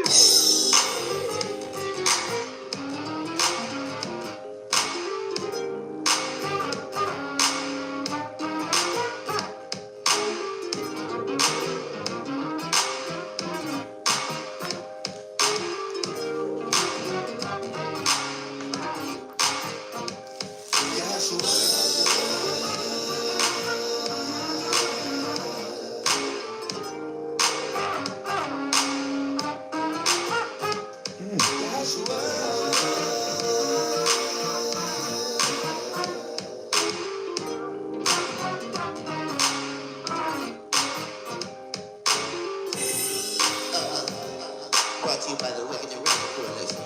Brought to you by the Wicked and Remnant Koalition.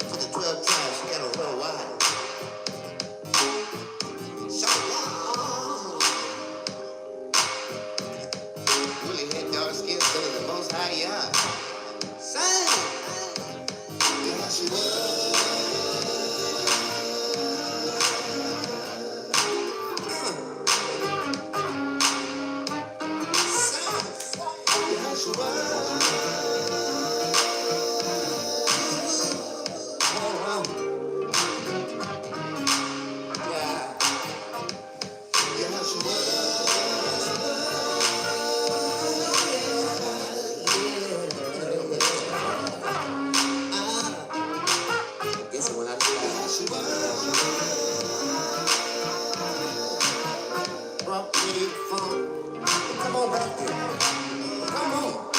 For the 12 tribes scattered worldwide. Shalom. Woolly head, dark skin, son of the Most High Yah. Sing. Yahshua. Come on back there. Come on.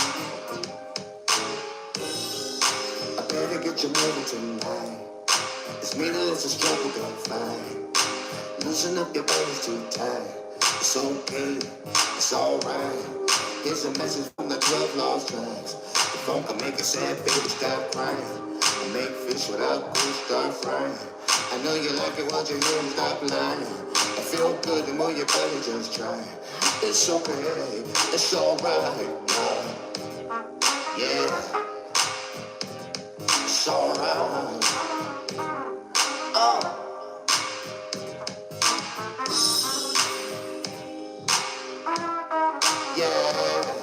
I better get your money tonight. It's meaningless to struggle to fight. Loosen up your bones too tight. It's okay. It's alright. Here's a message from the 12 lost tribes. The phone can make a sad baby stop crying. And make fish without goose start frying. I know you like it once you hear them stop lying. I feel good the more your belly just try. It's okay, it's alright. Yeah, it's alright. Oh. Yeah.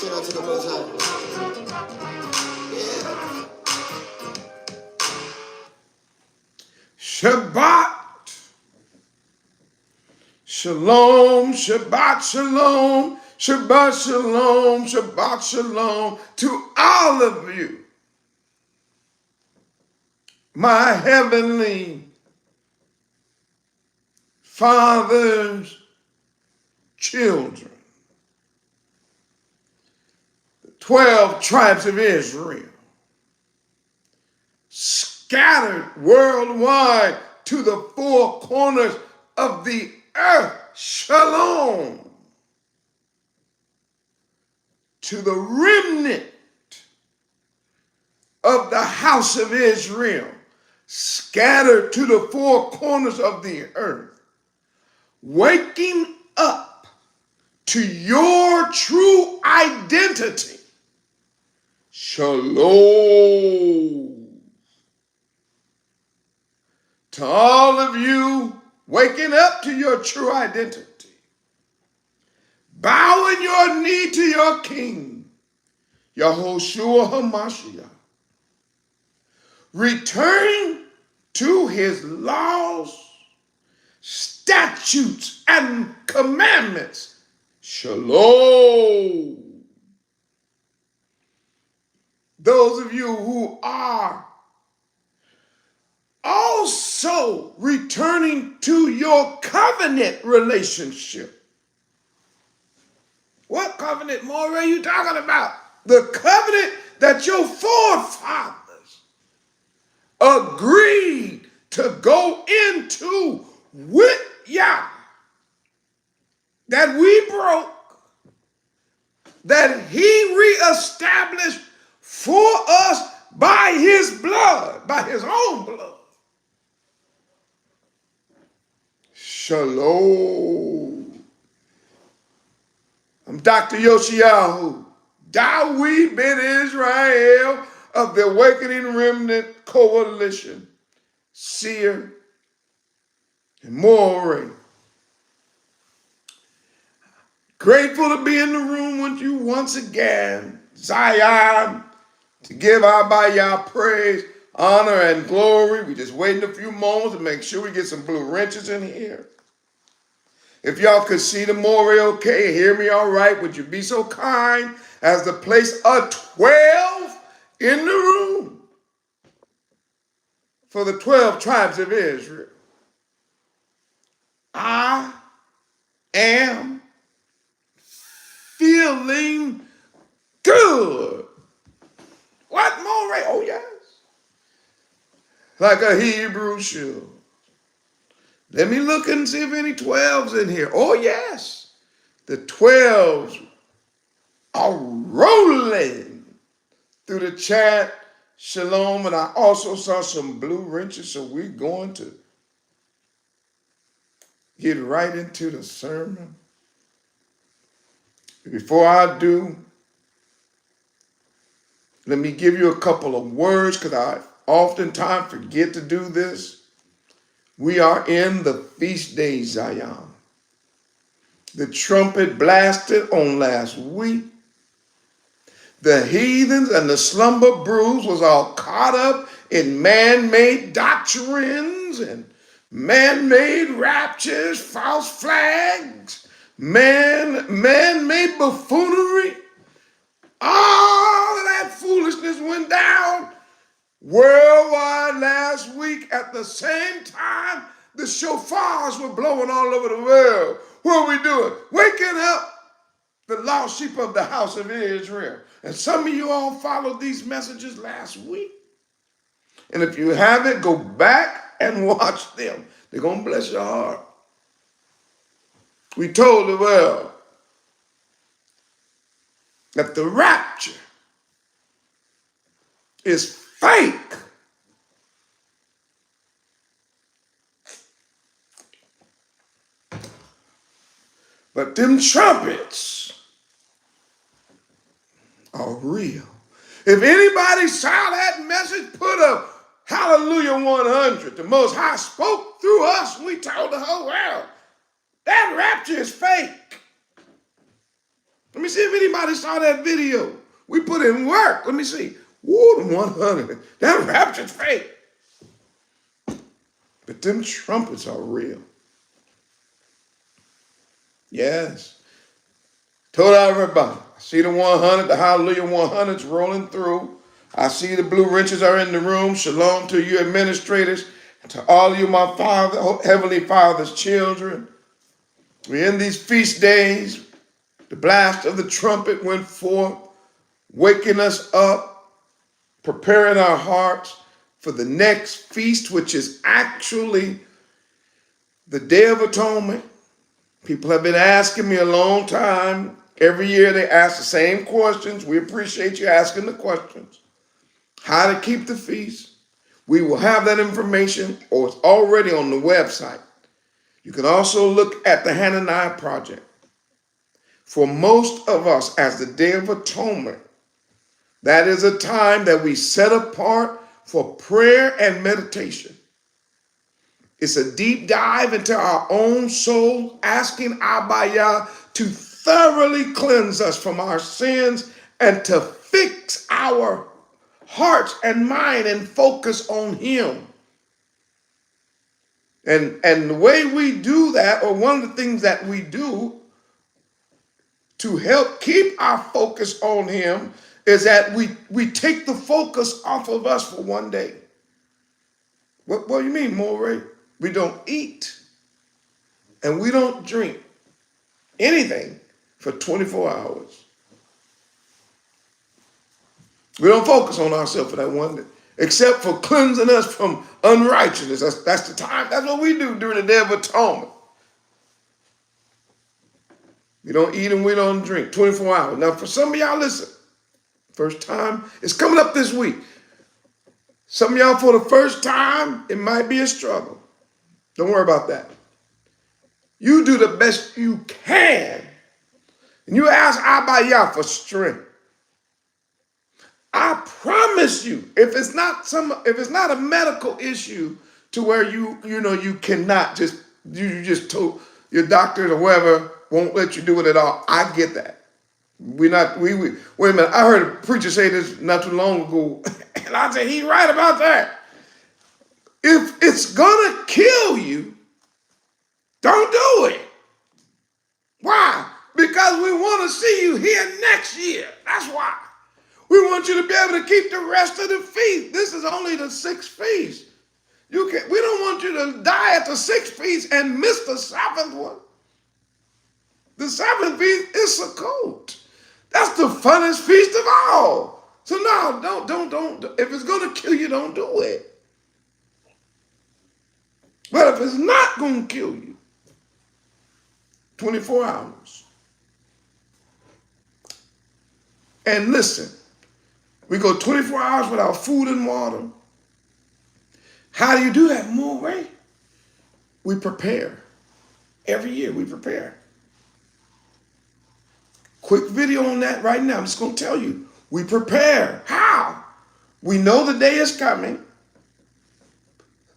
Shout out to the Most High. Yeah. Shabbat. Shalom, Shabbat Shalom, Shabbat Shalom, Shabbat Shalom to all of you, my heavenly Father's children, the 12 tribes of Israel, scattered worldwide to the four corners of the earth. Shalom to the remnant of the house of Israel, scattered to the four corners of the earth, waking up to your true identity. Shalom. To all of you waking up to your true identity, bowing your knee to your King, Yahushua HaMashiach, returning to his laws, statutes, and commandments. Shalom. Those of you who are also returning to your covenant relationship. What covenant, more are you talking about? The covenant that your forefathers agreed to go into with Yah that we broke, that he reestablished for us by his blood, by his own blood. Shalom. I'm Dr. Yoshiyahu, Dawid ben Israel of the Awakening Remnant Koalition, seer and Morehyosh. Grateful to be in the room with you once again, Zion, to give our Bayah praise, honor, and glory. We just waiting a few moments to make sure we get some blue wrenches in here. If y'all could see the Morehyosh okay, hear me all right, would you be so kind as to place a 12 in the room for the 12 tribes of Israel? I am feeling good. What Morehyosh? Oh, yes. Like a Hebrew shoe. Let me look and see if any 12s in here. Oh, yes. The 12s are rolling through the chat. Shalom. And I also saw some blue wrenches, so we're going to get right into the sermon. Before I do, let me give you a couple of words because I oftentimes forget to do this. We are in the feast days, Zion. The trumpet blasted on last week. The heathens and the slumber brews was all caught up in man-made doctrines and man-made raptures, false flags, man-made buffoonery. All of that foolishness went down worldwide last week at the same time the shofars were blowing all over the world. What are we doing? Waking up the lost sheep of the house of Israel. And some of you all followed these messages last week. And if you haven't, go back and watch them. They're going to bless your heart. We told the world that the rapture is fake. But them trumpets are real. If anybody saw that message, put a hallelujah 100. The Most High spoke through us. We told the whole world that rapture is fake. Let me see if anybody saw that video. We put in work. Let me see. Woo, the 100. That rapture's fake. But them trumpets are real. Yes. Told everybody. I see the 100, the hallelujah 100s rolling through. I see the blue wrenches are in the room. Shalom to you administrators, and to all of you, my Father, Heavenly Father's children. We're in these feast days. The blast of the trumpet went forth, waking us up, preparing our hearts for the next feast, which is actually the Day of Atonement. People have been asking me a long time. Every year they ask the same questions. We appreciate you asking the questions. How to keep the feast. We will have that information, or it's already on the website. You can also look at the Handcrafted project. For most of us, as the Day of Atonement, that is a time that we set apart for prayer and meditation. It's a deep dive into our own soul, asking Abaya to thoroughly cleanse us from our sins and to fix our hearts and mind and focus on Him. And the way we do that, or one of the things that we do to help keep our focus on Him, is that we take the focus off of us for one day. What do you mean, Morehyosh? We don't eat and we don't drink anything for 24 hours. We don't focus on ourselves for that one day. except for cleansing us from unrighteousness. That's the time. That's what we do during the Day of Atonement. We don't eat and we don't drink 24 hours. Now, for some of y'all, listen, first time, it's coming up this week. Some of y'all, for the first time, it might be a struggle. Don't worry about that. You do the best you can. And you ask Abba for strength. I promise you, if it's not a medical issue to where you cannot you just told your doctor or whoever won't let you do it at all. I get that. Wait a minute. I heard a preacher say this not too long ago, and I said he's right about that. If it's gonna kill you, don't do it. Why? Because we want to see you here next year. That's why. We want you to be able to keep the rest of the feast. This is only the 6th feast. We don't want you to die at the 6th feast and miss the 7th one. The 7th feast is Sukkot. That's the funnest feast of all. So no, don't. If it's going to kill you, don't do it. But if it's not going to kill you, 24 hours. And listen, we go 24 hours without food and water. How do you do that? More way. We prepare. Every year we prepare. Quick video on that right now. I'm just going to tell you. We prepare. How? We know the day is coming.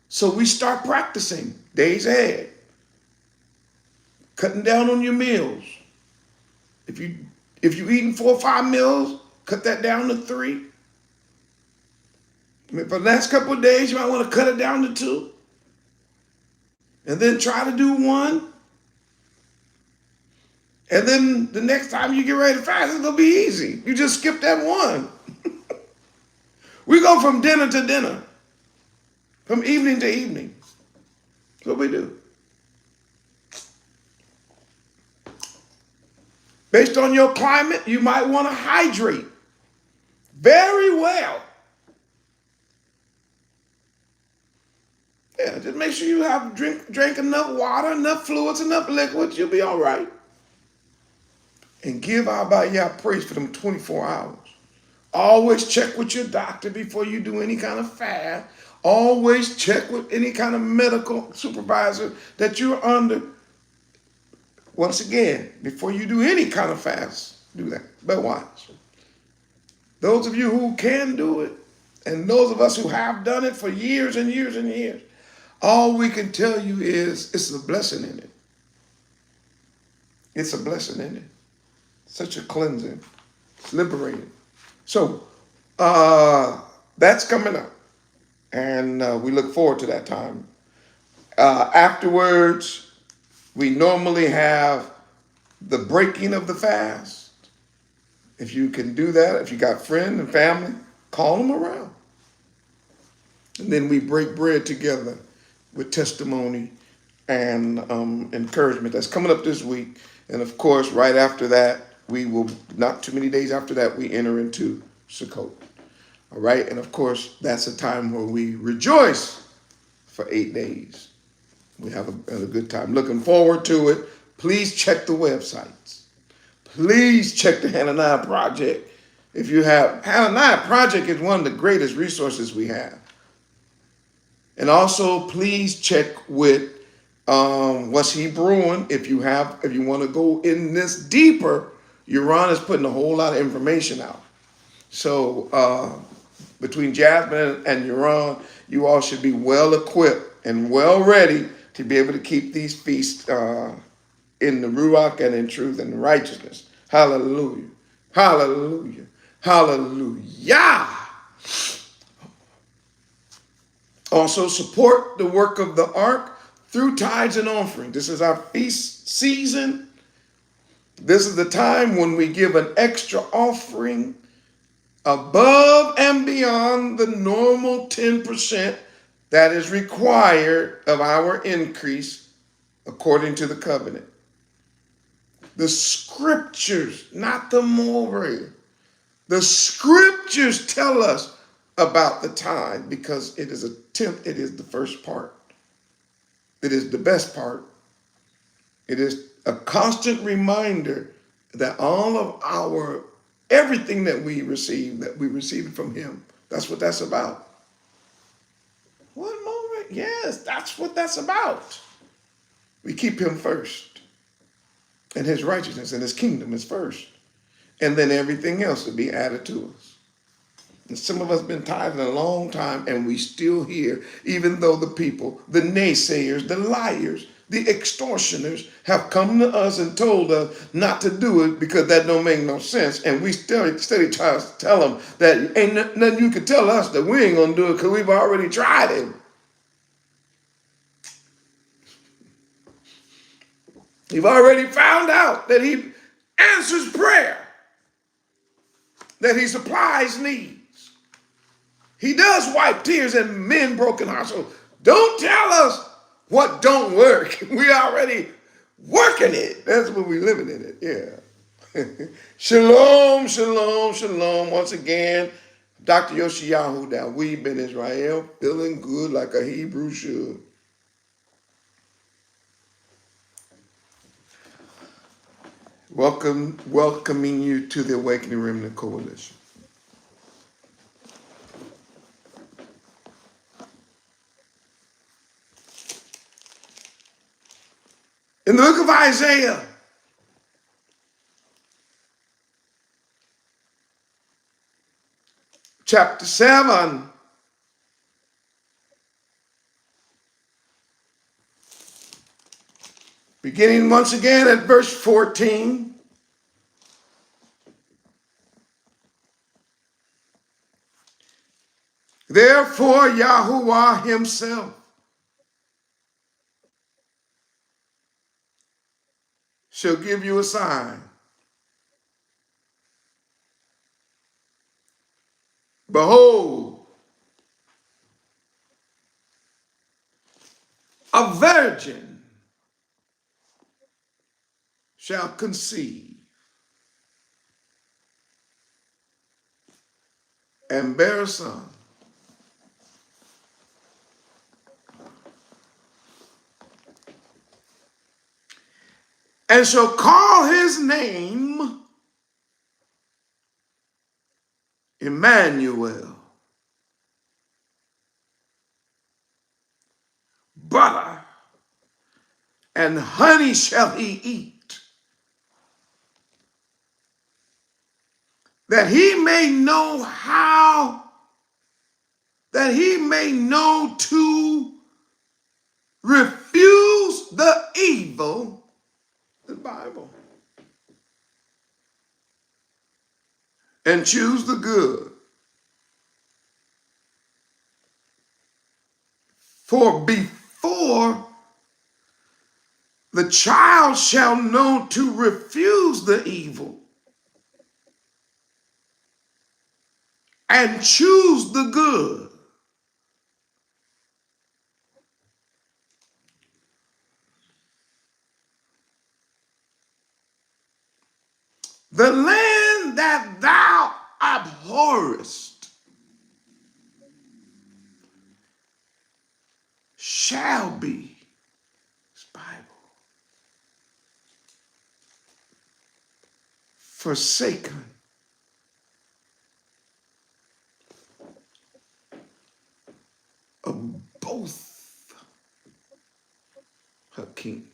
So we start practicing days ahead. Cutting down on your meals. If you're eating 4 or 5 meals, cut that down to 3. For the next couple of days, you might want to cut it down to 2. And then try to do 1. And then the next time you get ready to fast, it'll be easy. You just skip that 1. We go from dinner to dinner. From evening to evening. That's what we do. Based on your climate, you might want to hydrate very well. Yeah, just make sure you have drink enough water, enough fluids, enough liquids. You'll be all right. And give Abba praise for them 24 hours. Always check with your doctor before you do any kind of fast. Always check with any kind of medical supervisor that you're under. Once again, before you do any kind of fast, do that. But watch. Those of you who can do it, and those of us who have done it for years and years and years, all we can tell you is it's a blessing in it. It's a blessing in it. Such a cleansing. It's liberating. So, that's coming up. And we look forward to that time. Afterwards, we normally have the breaking of the fast. If you can do that, if you got friends and family, call them around. And then we break bread together with testimony and encouragement. That's coming up this week. And of course, right after that, we will, not too many days after that, we enter into Sukkot. All right. And of course, that's a time where we rejoice for 8 days. We have a good time. Looking forward to it. Please check the websites. Please check the Hananiah Project. If you have, Hananiah Project is one of the greatest resources we have. And also, please check with what's he brewing. If you want to go in this deeper, Yahrahn is putting a whole lot of information out. So between Jasmine and Yahrahn, you all should be well equipped and well ready to be able to keep these feasts in the Ruach and in truth and righteousness. Hallelujah. Hallelujah. Hallelujah. Also support the work of the ARK through tithes and offerings. This is our feast season. This is the time when we give an extra offering above and beyond the normal 10% that is required of our increase according to the covenant. The scriptures, not the moral. The scriptures tell us about the tithe because it is a tenth. It is the first part. It is the best part. It is a constant reminder that all of everything that we receive it from him. That's what that's about. One moment. Yes, that's what that's about. We keep him first. And his righteousness and his kingdom is first. And then everything else will be added to us. And some of us have been tithing a long time and we still here, even though the people, the naysayers, the liars, the extortioners have come to us and told us not to do it because that don't make no sense. And we still steady try to tell them that ain't nothing you can tell us that we ain't going to do it because we've already tried it. You've already found out that he answers prayer, that he supplies needs. He does wipe tears and mend broken hearts. So don't tell us what don't work. We already working it. That's what we living in it. Yeah. Shalom, shalom, shalom. Once again, Dr. Yoshiyahu, that we've been Israel, feeling good like a Hebrew should. Welcoming you to the Awakening Remnant Coalition. In the book of Isaiah, chapter 7, beginning once again at verse 14. Therefore, Yahuwah himself shall give you a sign. Behold, a virgin shall conceive and bear a son, and shall call his name Emmanuel. Butter and honey shall he eat, that he may know to refuse the evil, the Bible, and choose the good. For before the child shall know to refuse the evil and choose the good, the land that thou abhorrest shall be, this Bible, forsaken of both her kings.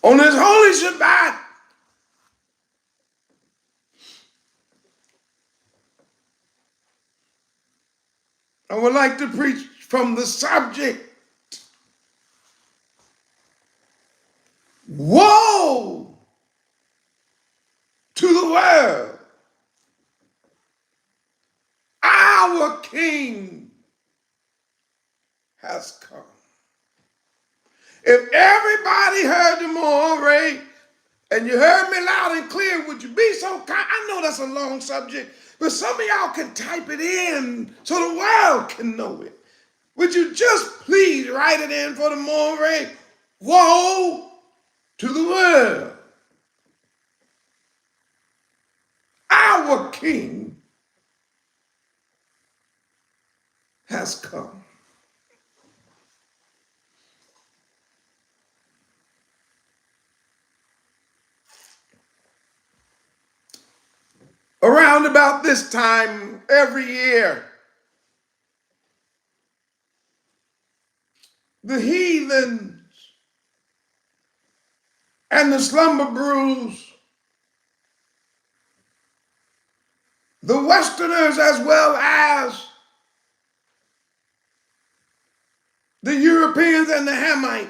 On this holy Shabbat, I would like to preach from the subject, woe to the world. Our King has come. If everybody heard the Moreh and you heard me loud and clear, would you be so kind? I know that's a long subject, but some of y'all can type it in so the world can know it. Would you just please write it in for the Moreh? Woe to the world. our King has come. Around about this time every year, the heathens and the slumber brews, the Westerners as well as the Europeans and the Hamites,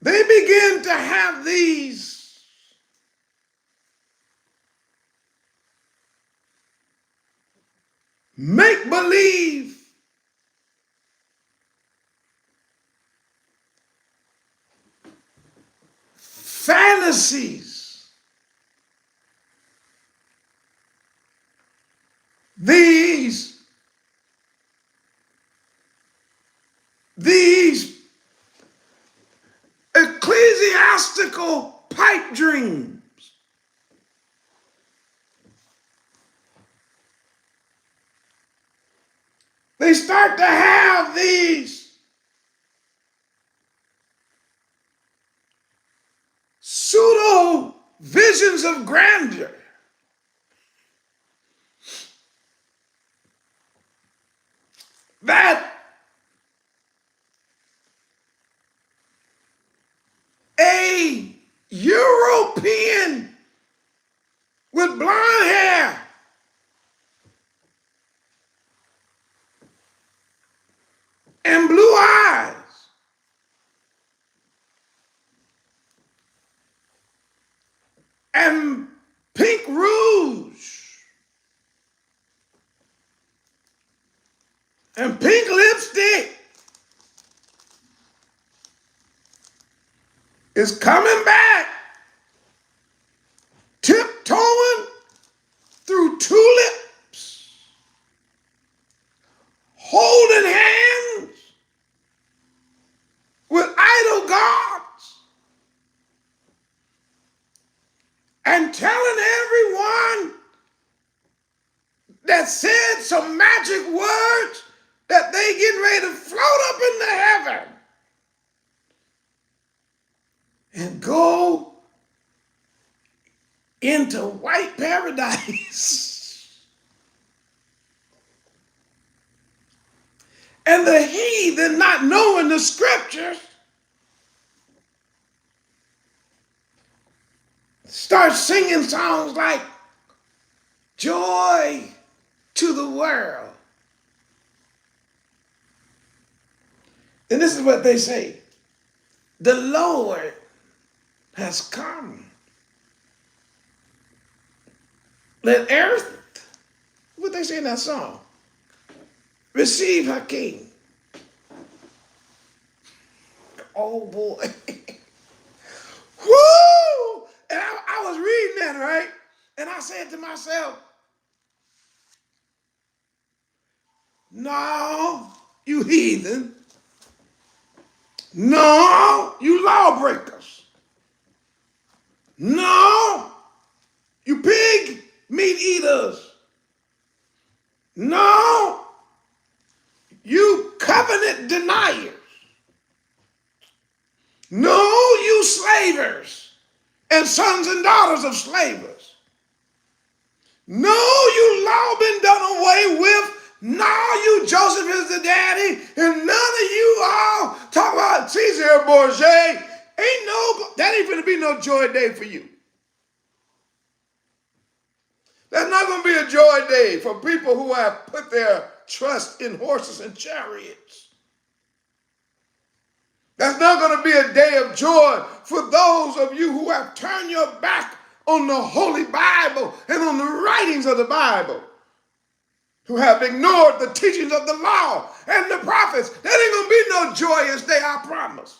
they begin to have these make-believe fantasies, these ecclesiastical pipe dreams. They start to have these pseudo visions of grandeur. That a European with blonde hair and blue eyes and pink rouge and pink lipstick is coming back, tiptoeing through tulips, holding hands with idol gods, and telling everyone that said some magic words that they getting ready to float up into heaven and go into white paradise. And the heathen, not knowing the scriptures, start singing songs like Joy to the World. And this is what they say: the Lord has come. Let earth, what they say in that song, receive her king. Oh boy. Woo! And I was reading that, right? And I said to myself, no, you heathen. No, you lawbreakers. No, you pig meat eaters. No, you covenant deniers. No, you slavers and sons and daughters of slavers. No, you law been done away with. No, you Joseph is the daddy. And none of you all talk about Caesar Borgia. That ain't gonna be no joy day for you. That's not gonna be a joy day for people who have put their trust in horses and chariots. That's not going to be a day of joy for those of you who have turned your back on the Holy Bible and on the writings of the Bible, who have ignored the teachings of the law and the prophets. That ain't going to be no joyous day, I promise.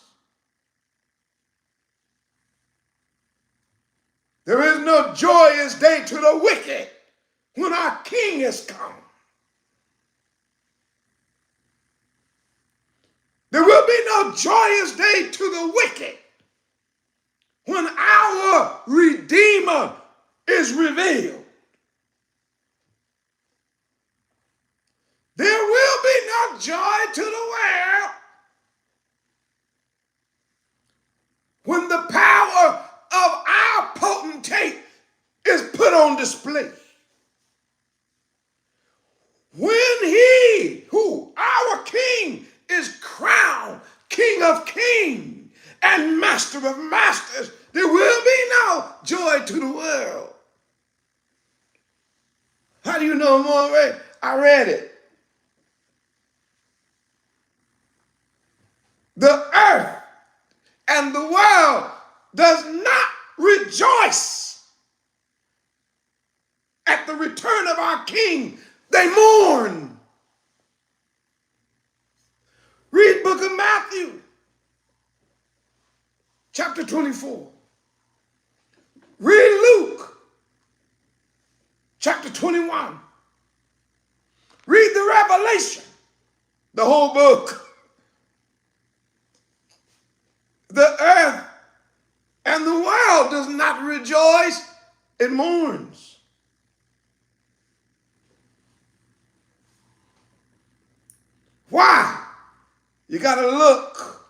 There is no joyous day to the wicked when our King has come. There will be no joyous day to the wicked when our Redeemer is revealed. There will be no joy to the world when the power of our potentate is put on display. When he, who, our King, is crowned King of Kings and Master of Masters, there will be no joy to the world. How do you know, Moray? I read it. The earth and the world does not rejoice at the return of our King. They mourn. Read book of Matthew, chapter 24. Read Luke, chapter 21. Read the Revelation, the whole book. The earth and the world does not rejoice, it mourns. Why? You got to look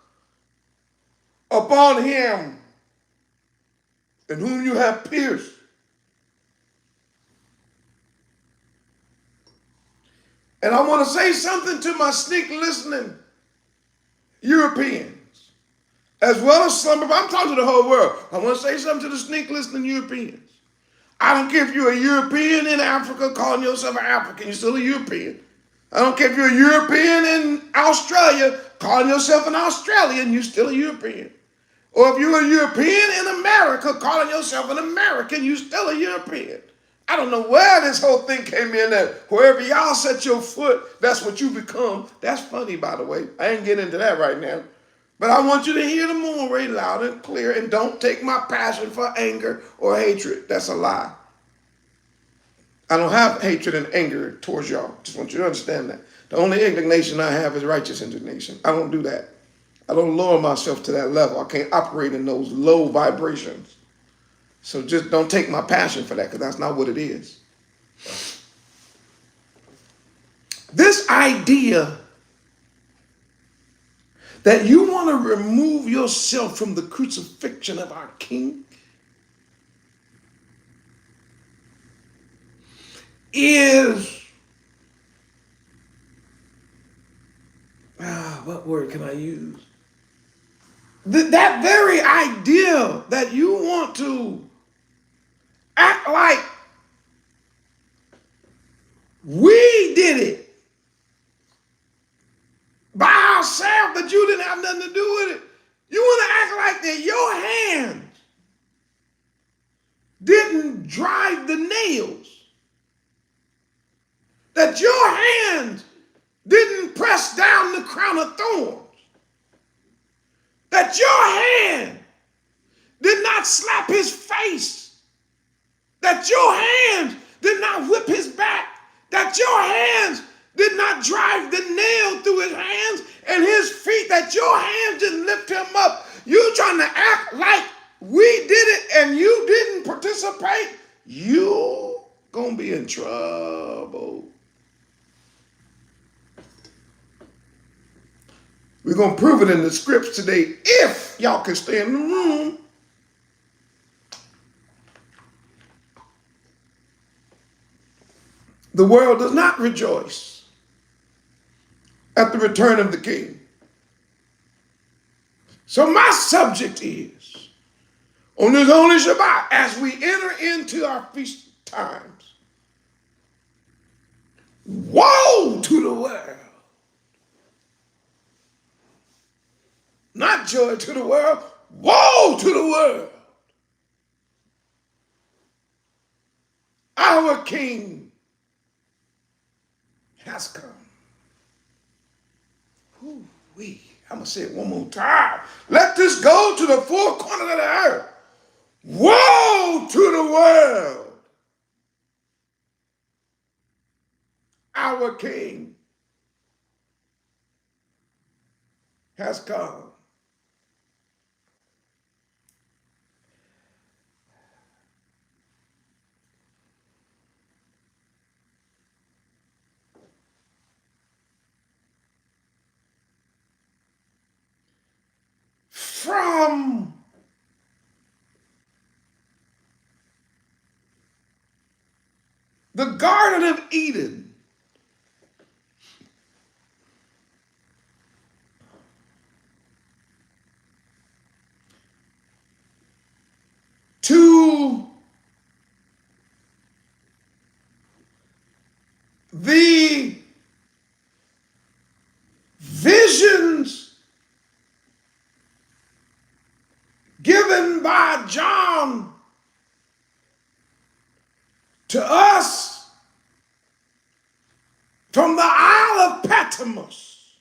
upon him in whom you have pierced. And I want to say something to my sneak listening Europeans, as well as some of, I'm talking to the whole world. I want to say something to the sneak listening Europeans. I don't care if you're a European in Africa calling yourself an African, you're still a European. I don't care if you're a European in Australia calling yourself an Australian, you're still a European. Or if you're a European in America calling yourself an American, you're still a European. I don't know where this whole thing came in at. Wherever y'all set your foot, that's what you become. That's funny, by the way. I ain't getting into that right now. But I want you to hear the Moray loud and clear, and don't take my passion for anger or hatred. That's a lie. I don't have hatred and anger towards y'all. Just want you to understand that. The only indignation I have is righteous indignation. I don't do that. I don't lower myself to that level. I can't operate in those low vibrations. So just don't take my passion for that, because that's not what it is. This idea that you want to remove yourself from the crucifixion of our King is, what word can I use? That very idea that you want to act like we did it by ourselves, that you didn't have nothing to do with it. You want to act like that your hands didn't drive the nails, that your hands didn't press down the crown of thorns, that your hand did not slap his face, that your hands did not whip his back, that your hands did not drive the nail through his hands and his feet, that your hands didn't lift him up. You trying to act like we did it and you didn't participate, you gonna be in trouble. We're going to prove it in the scripts today if y'all can stay in the room. The world does not rejoice at the return of the King. So my subject is, on this holy Shabbat, as we enter into our feast times, woe to the world. Not joy to the world, woe to the world. Our King has come. Ooh-wee. I'm going to say it one more time. Let this go to the four corners of the earth. Woe to the world. Our King has come. from the Garden of Eden to the visions given by John to us from the Isle of Patmos,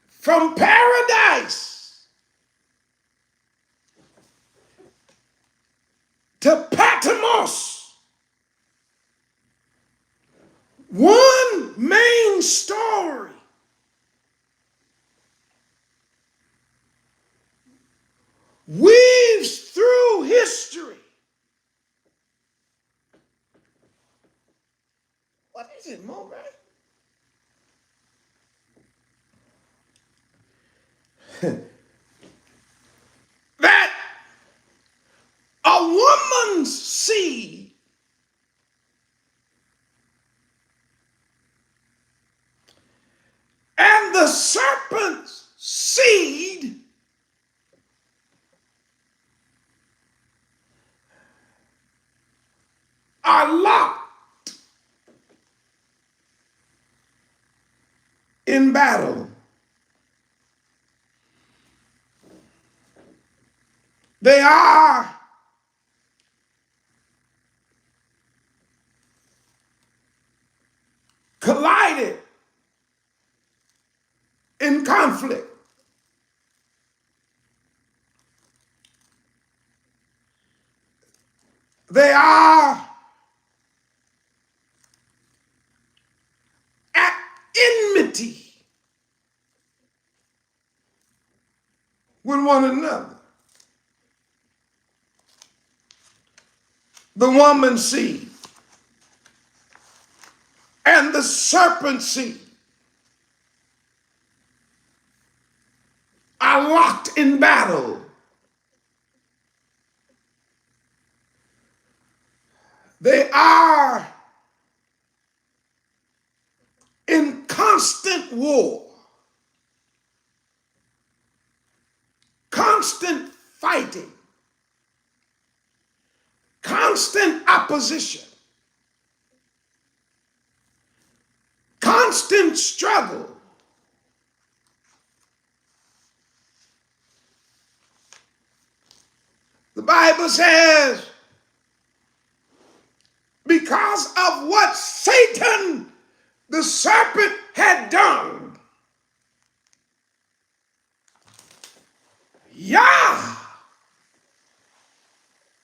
from paradise to Patmos. One main story weaves through history. What is it, Mo, man? That a woman's seed and the serpent's seed are locked in battle. They are collided in conflict. They are at enmity with one another. The woman's seed and the serpent's seed are locked in battle. They are in constant war, constant fighting, constant opposition, constant struggle. The Bible says, because of what Satan, the serpent, had done, Yah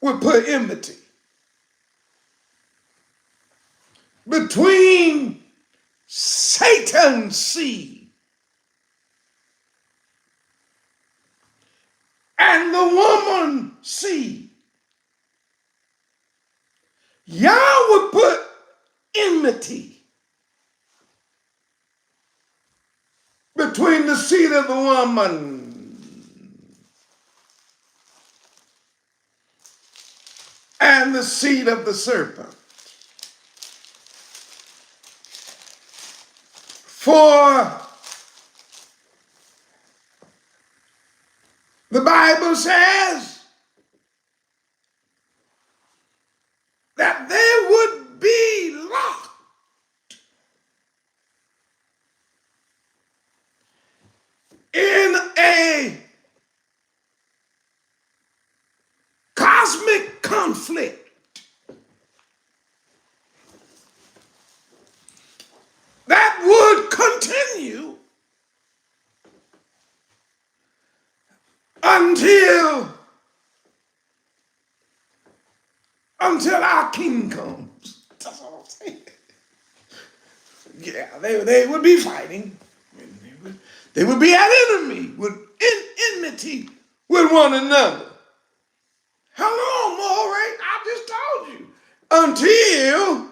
would put enmity between Satan's seed and the woman's seed. Yah would put enmity between the seed of the woman and the seed of the serpent. For the Bible says that they would be locked in a cosmic conflict that would continue until our King comes. That's all I'm saying. Yeah, they would be fighting. They would be at enemy, with enmity with one another. How long, Moray? I just told you. Until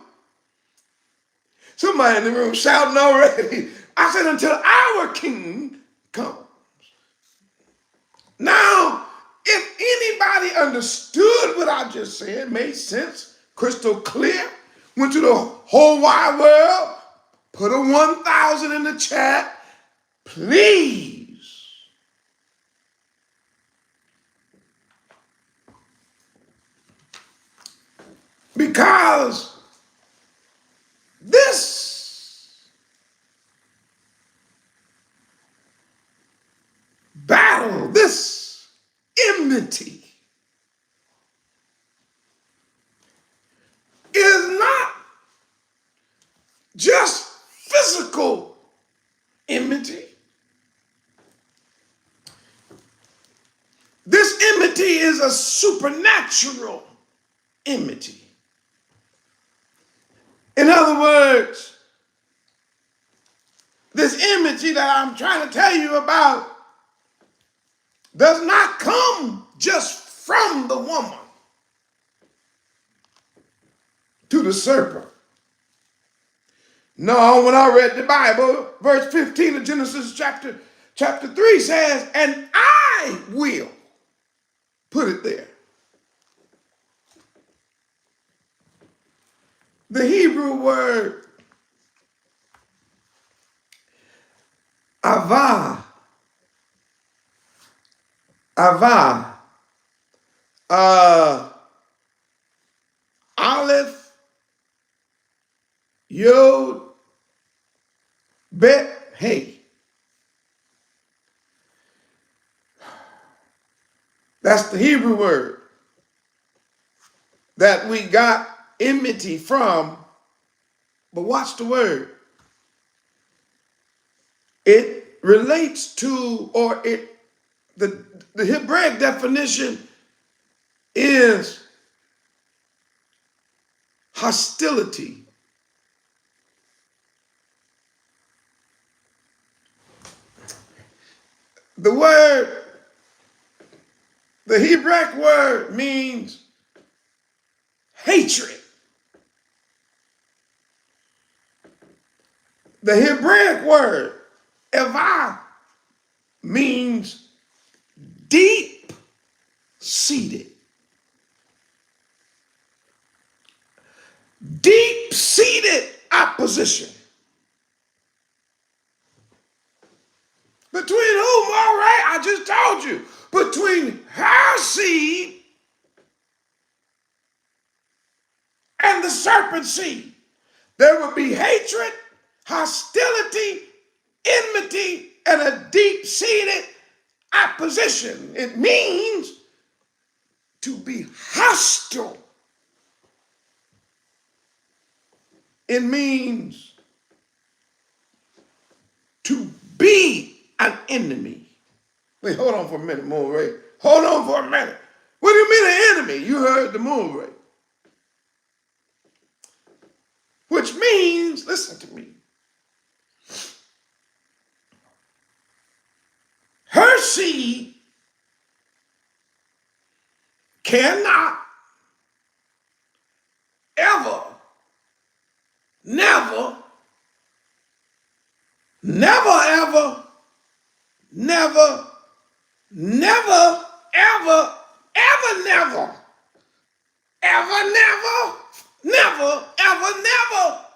Somebody in the room shouting already. I said, until our king comes. Now, if anybody understood what I just said, made sense, crystal clear, went to the whole wide world, put a 1,000 in the chat, please. Because this battle, this enmity is not just physical enmity. This enmity is a supernatural enmity. In other words, this enmity that I'm trying to tell you about does not come just from the woman to the serpent. No, when I read the Bible, verse 15 of Genesis chapter 3 says, and I will put it there. The Hebrew word avah, Aleph, Yod, Bet, Hey. That's the Hebrew word that we got enmity from. But watch the word. It relates to, or the Hebraic definition is hostility. The Hebraic word means hatred. The Hebraic word, evah, means deep-seated. Deep-seated opposition. Between whom? All right, I just told you. Between her seed and the serpent's seed. There will be hatred, hostility, enmity, and a deep-seated opposition. It means to be hostile. It means to be an enemy. Wait, hold on for a minute, Moon Ray. Hold on for a minute. What do you mean an enemy? You heard the Moon Ray. Which means, listen to me, her seed cannot ever, never, ever, never, never, ever,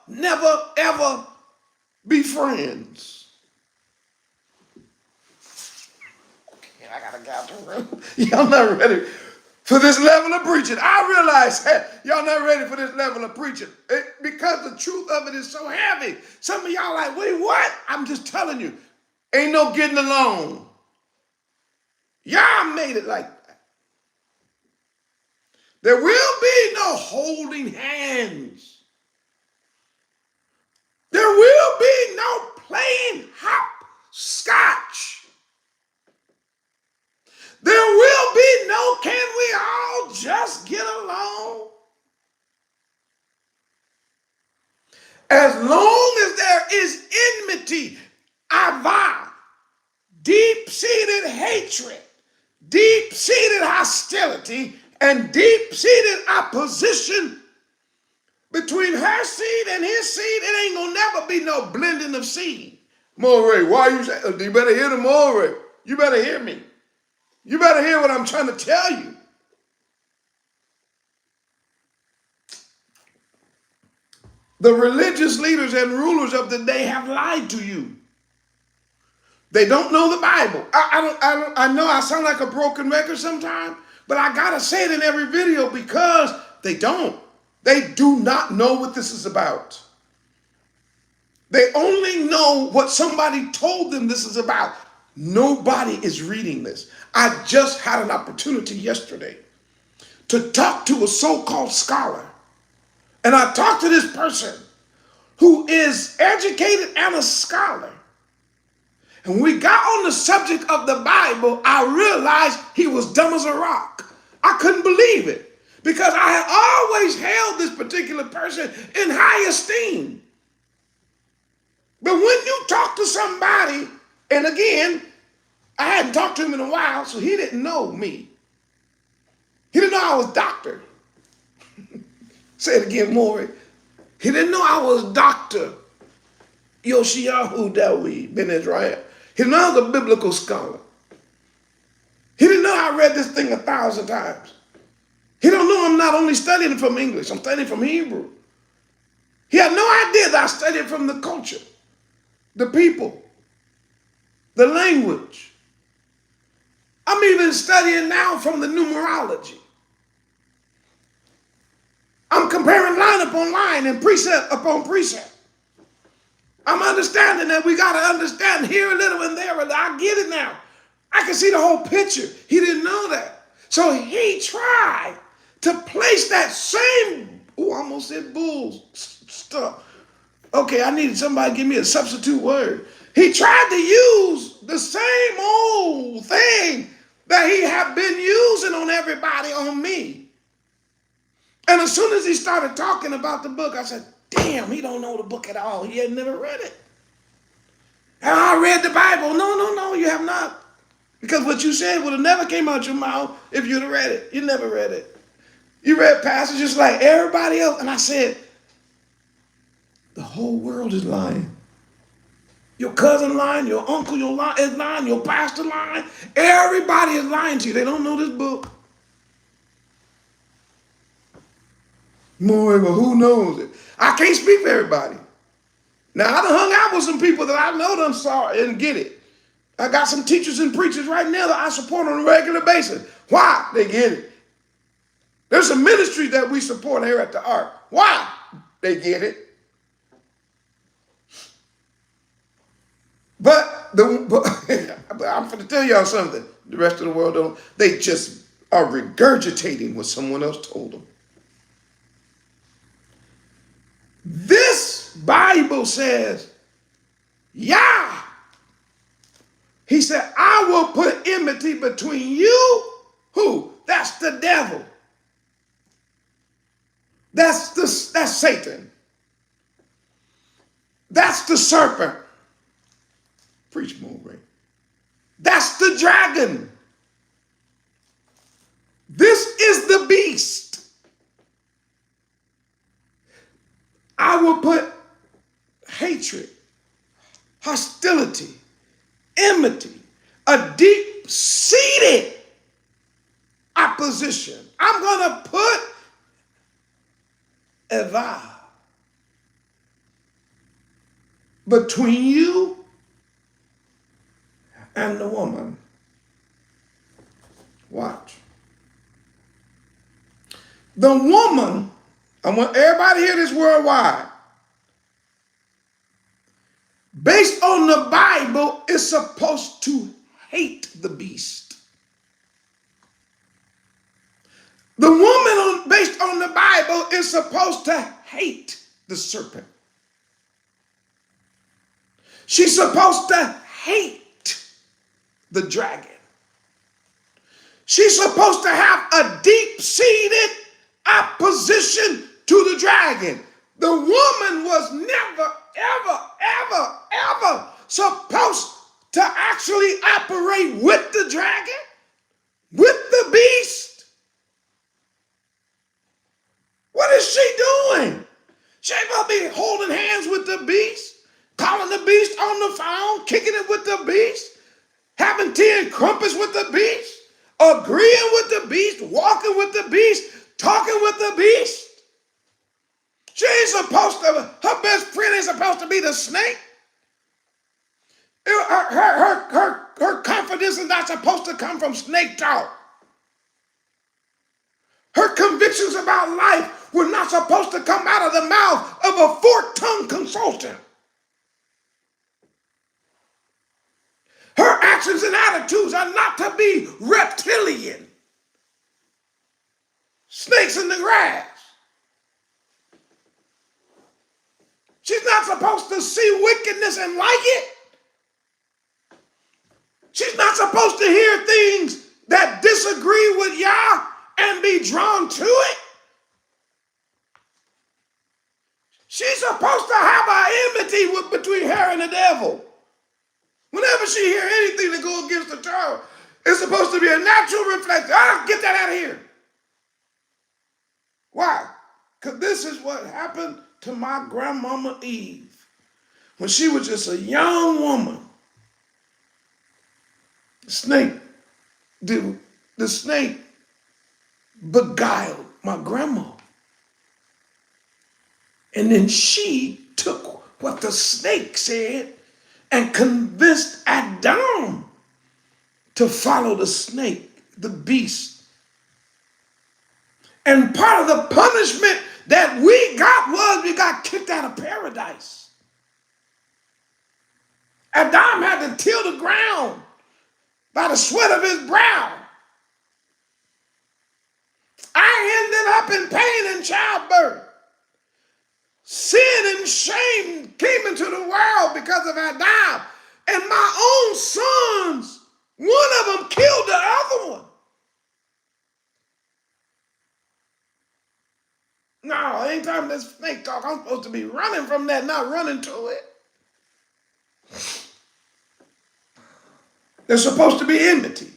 never, ever be friends. Okay, I gotta get out the room. Y'all not ready for this level of preaching. I realize y'all not ready for this level of preaching because the truth of it is so heavy. Some of y'all like, wait, what? I'm just telling you, ain't no getting along. Y'all made it like that. There will be no holding hands. There will be no playing hopscotch. There will be no, can we all just get along? As long as there is enmity, avah, deep-seated hatred, deep-seated hostility, and deep-seated opposition, Between her seed and his seed, it ain't gonna never be no blending of seed. Moreh, why you say? You better hear the Moreh. You better hear me. You better hear what I'm trying to tell you. The religious leaders and rulers of the day have lied to you. They don't know the Bible. I know I sound like a broken record sometimes, but I gotta say it in every video because they don't. They do not know what this is about. They only know what somebody told them this is about. Nobody is reading this. I just had an opportunity yesterday to talk to a so-called scholar. And I talked to this person who is educated and a scholar. And when we got on the subject of the Bible, I realized he was dumb as a rock. I couldn't believe it because I had always held this particular person in high esteem. But when you talk to somebody, and again, I hadn't talked to him in a while, so he didn't know me. He didn't know I was doctor. Say it again, Maury. He didn't know I was Dr. Yahrahn Ben Israel. He didn't know I was a biblical scholar. He didn't know I read this thing 1,000 times. He don't know I'm not only studying it from English, I'm studying from Hebrew. He had no idea that I studied from the culture, the people, the language. I'm even studying now from the numerology. I'm comparing line upon line and precept upon precept. I'm understanding that we got to understand here a little and there a little. I get it now. I can see the whole picture. He didn't know that. So he tried to place that same, I almost said bull stuff. Okay, I needed somebody to give me a substitute word. He tried to use the same old thing that he had been using on everybody on me. And as soon as he started talking about the book, I said, damn, he don't know the book at all. He had never read it. And I read the Bible. No, you have not. Because what you said would have never came out your mouth if you'd have read it. You never read it. You read passages like everybody else. And I said, the whole world is lying. Your cousin lying, your uncle is lying, your pastor lying. Everybody is lying to you. They don't know this book. More, but who knows it? I can't speak for everybody. Now, I done hung out with some people that I know done saw it and get it. I got some teachers and preachers right now that I support on a regular basis. Why? They get it. There's some ministries that we support here at the ARK. Why? They get it. But I'm going to tell y'all something. The rest of the world don't. They just are regurgitating what someone else told them. This Bible says, Yah. He said, I will put enmity between you. Who? That's the devil. That's Satan. That's the serpent. Preach more, right? That's the dragon. This is the beast. I will put hatred, hostility, enmity, a deep-seated opposition. I'm going to put a vow between you and the woman. Watch. The woman, I want everybody to hear this worldwide. Based on the Bible, is supposed to hate the beast. The woman, based on the Bible, is supposed to hate the serpent. She's supposed to hate the dragon. She's supposed to have a deep-seated opposition to the dragon. The woman was never, ever supposed to actually operate with the dragon, with the beast. What is she doing? the beast, calling the beast on the phone, kicking it with the beast, having tea and crumpets with the beast, agreeing with the beast, walking with the beast, talking with the beast. She ain't supposed to, her best friend ain't supposed to be the snake. Her confidence is not supposed to come from snake talk. Her convictions about life were not supposed to come out of the mouth of a fork-tongued consultant. Her actions and attitudes are not to be reptilian. Snakes in the grass. She's not supposed to see wickedness and like it. She's not supposed to hear things that disagree with Yah and be drawn to it. She's supposed to have an enmity between her and the devil. Whenever she hears anything that goes against the Torah, it's supposed to be a natural reflection. Get that out of here. Why? Because this is what happened to my grandmama Eve when she was just a young woman. The snake beguiled my grandma. And then she took what the snake said and convinced Adam to follow the snake, the beast. And part of the punishment that we got was we got kicked out of paradise. Adam had to till the ground by the sweat of his brow. I ended up in pain and childbirth. Sin and shame came into the world because of Adam. And my own sons, one of them killed the other one. No, anytime there's snake talk, I'm supposed to be running from that, not running to it. There's supposed to be enmity.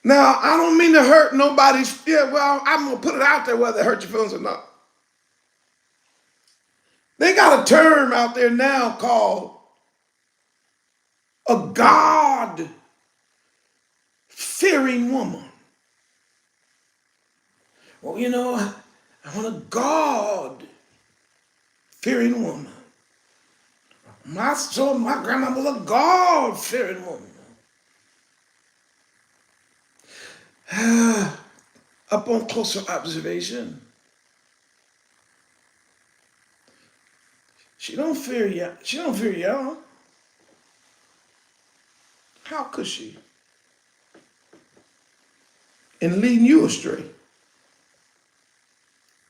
Now, I don't mean to hurt nobody's feelings. Well, I'm going to put it out there whether it hurts your feelings or not. They got a term out there now called a God-fearing woman. Well, you know, I want a God-fearing woman. My grandma was a God-fearing woman. Upon closer observation, she don't fear Yah. She don't fear Yah. How could she? In leading you astray.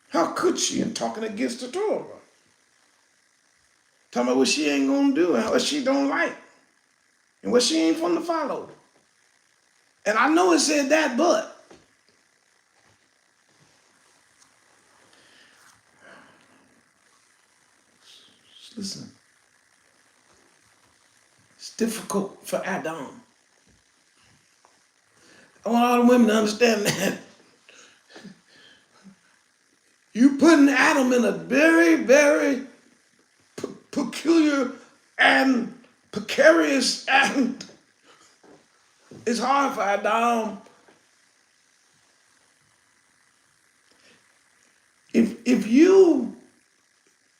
How could she in talking against the Torah? Talking about what she ain't gonna do and what she don't like and what she ain't fun to follow. And I know it said that, but listen, it's difficult for Adam. I want all the women to understand that. You putting Adam in a very, very peculiar and precarious, and it's hard for Adam. If you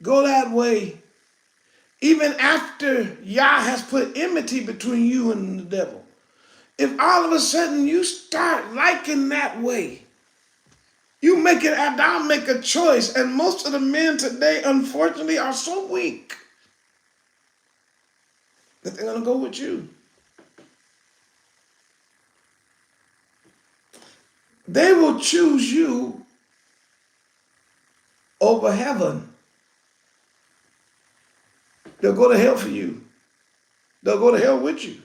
go that way, even after Yah has put enmity between you and the devil, if all of a sudden you start liking that way, you make it, Adam make a choice, and most of the men today, unfortunately, are so weak that they're gonna go with you. They will choose you over heaven. They'll go to hell for you. They'll go to hell with you.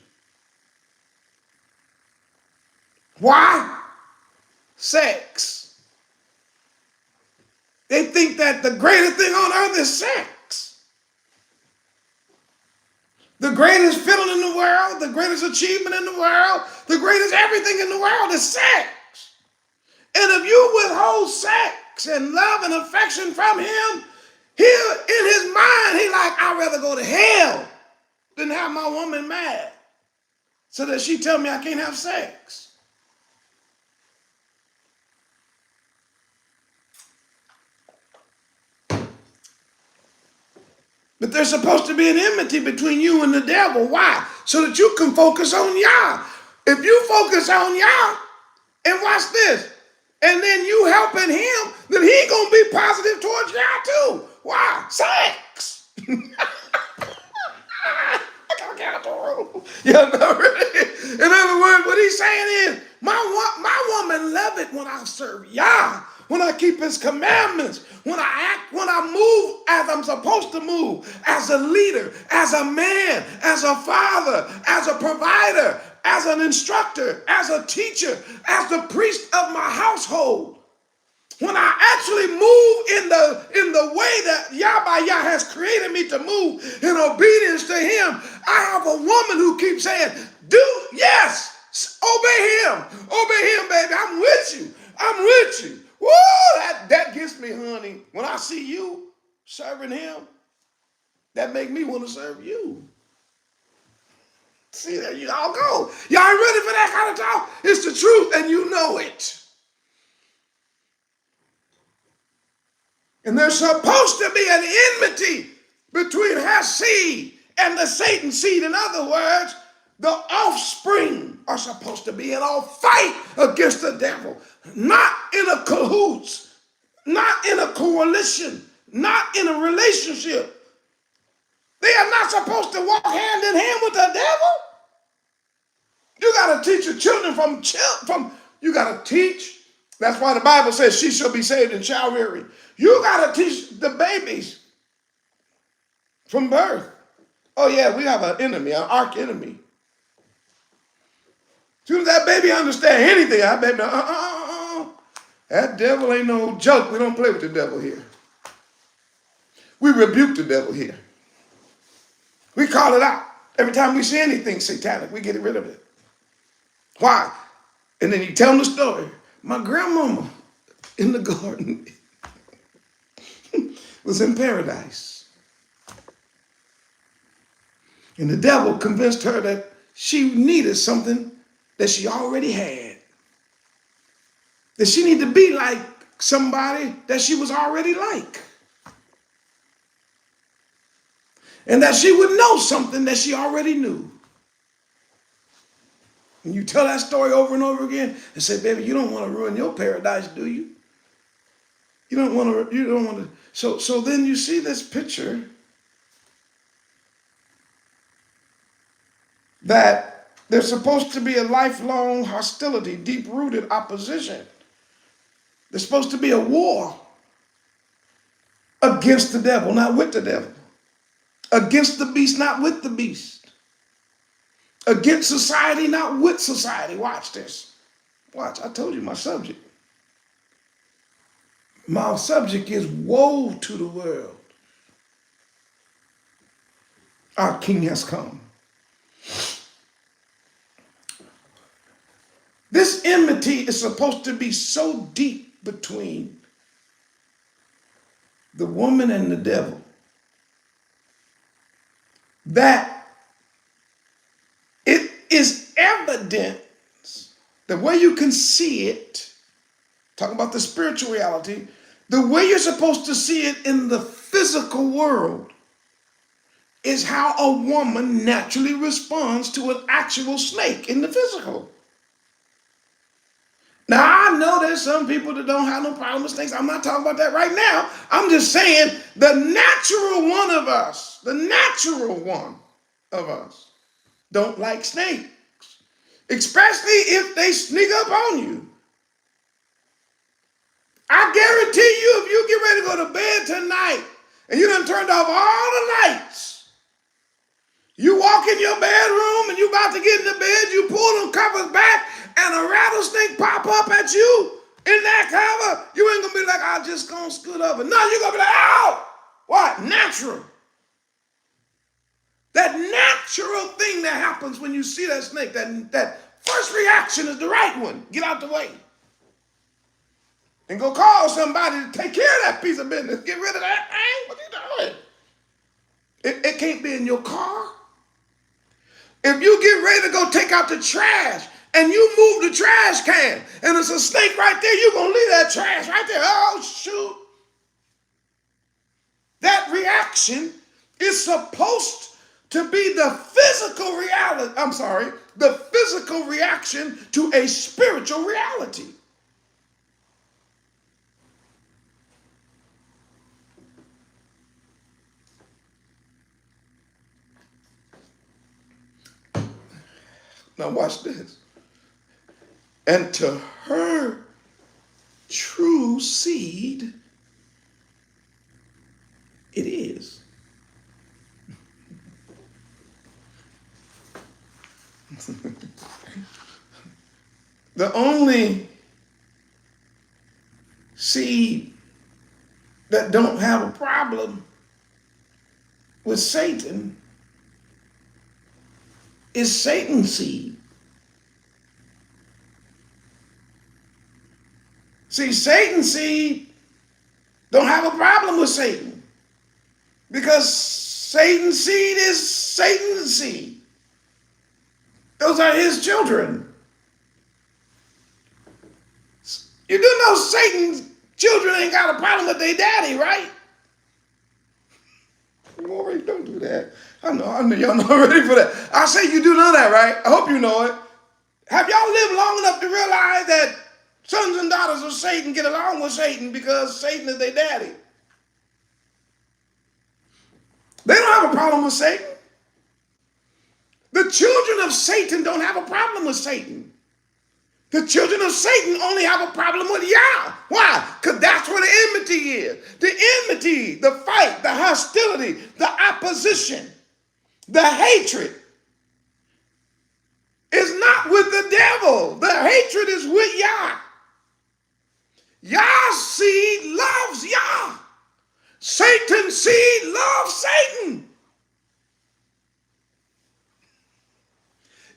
Why? Sex. They think that the greatest thing on earth is sex. The greatest feeling in the world, the greatest achievement in the world, the greatest everything in the world is sex. And if you withhold sex and love and affection from him, he'll, in his mind, he like, I'd rather go to hell than have my woman mad so that she tell me I can't have sex. But there's supposed to be an enmity between you and the devil. Why? So that you can focus on Yah. If you focus on Yah, and watch this, and then you helping him, then he gonna be positive towards Yah too. Why? Sex. I gotta get out the room. Yeah, no, really. In other words, what he's saying is, my woman love it when I serve Yah, when I keep his commandments, when I act, when I move as I'm supposed to move, as a leader, as a man, as a father, as a provider, as an instructor, as a teacher, as the priest of my household. When I actually move in the way that Yah has created me to move in obedience to him, I have a woman who keeps saying, yes, obey him, baby. I'm with you. Woo, that gets me, honey. When I see you serving him, that make me want to serve you. See, there you all go. Y'all ain't ready for that kind of talk? It's the truth, and you know it. And there's supposed to be an enmity between her seed and the Satan seed. In other words, the offspring are supposed to be in a fight against the devil, not in a cahoots, not in a coalition, not in a relationship. They are not supposed to walk hand in hand with the devil. You got to teach your children from you got to teach. That's why the Bible says she shall be saved and shall rear. You got to teach the babies from birth. Oh yeah, we have an enemy, an arch enemy. As soon as that baby understand anything, that baby, that devil ain't no joke. We don't play with the devil here. We rebuke the devil here. We call it out. Every time we see anything satanic, we get rid of it. Why? And then you tell them the story. My grandmama in the garden was in paradise. And the devil convinced her that she needed something that she already had. That she needed to be like somebody that she was already like. And that she would know something that she already knew. And you tell that story over and over again and say, baby, you don't want to ruin your paradise, do you? You don't want to. So then you see this picture that there's supposed to be a lifelong hostility, deep-rooted opposition. There's supposed to be a war against the devil, not with the devil. Against the beast, not with the beast. Against society, not with society. Watch this. Watch, I told you my subject. My subject is woe to the world. Our King has come. This enmity is supposed to be so deep between the woman and the devil that it is evident. The way you can see it, talking about the spiritual reality, the way you're supposed to see it in the physical world is how a woman naturally responds to an actual snake in the physical. Now, I know there's some people that don't have no problem with snakes. I'm not talking about that right now. I'm just saying the natural one of us don't like snakes, especially if they sneak up on you. I guarantee you, if you get ready to go to bed tonight and you done turned off all the lights, you walk in your bedroom and you about to get in the bed, you pull them covers back and a rattlesnake pop up at you in that cover, you ain't gonna be like, I'm just gonna scoot over. No, you're gonna be like, ow! What? Natural. That natural thing that happens when you see that snake, that first reaction is the right one. Get out the way. and go call somebody to take care of that piece of business. Get rid of that thing. What are you doing? It can't be in your car. If you get ready to go take out the trash and you move the trash can and there's a snake right there, you're going to leave that trash right there. Oh, shoot. That reaction is supposed to be the physical reality. I'm sorry, the physical reaction to a spiritual reality. Now watch this. And to her true seed, it is. The only seed that don't have a problem with Satan is Satan's seed. See, Satan's seed don't have a problem with Satan because Satan's seed is Satan's seed. Those are his children. You do know Satan's children ain't got a problem with their daddy, right? Glory, don't do that. I know y'all not ready for that. I say you do know that, right? I hope you know it. Have y'all lived long enough to realize that sons and daughters of Satan get along with Satan because Satan is their daddy? They don't have a problem with Satan. The children of Satan don't have a problem with Satan. The children of Satan only have a problem with Yah. Why? Because that's where the enmity is. The enmity, the fight, the hostility, the opposition, the hatred is not with the devil. The hatred is with Yah. Yah's seed loves Yah. Satan's seed loves Satan.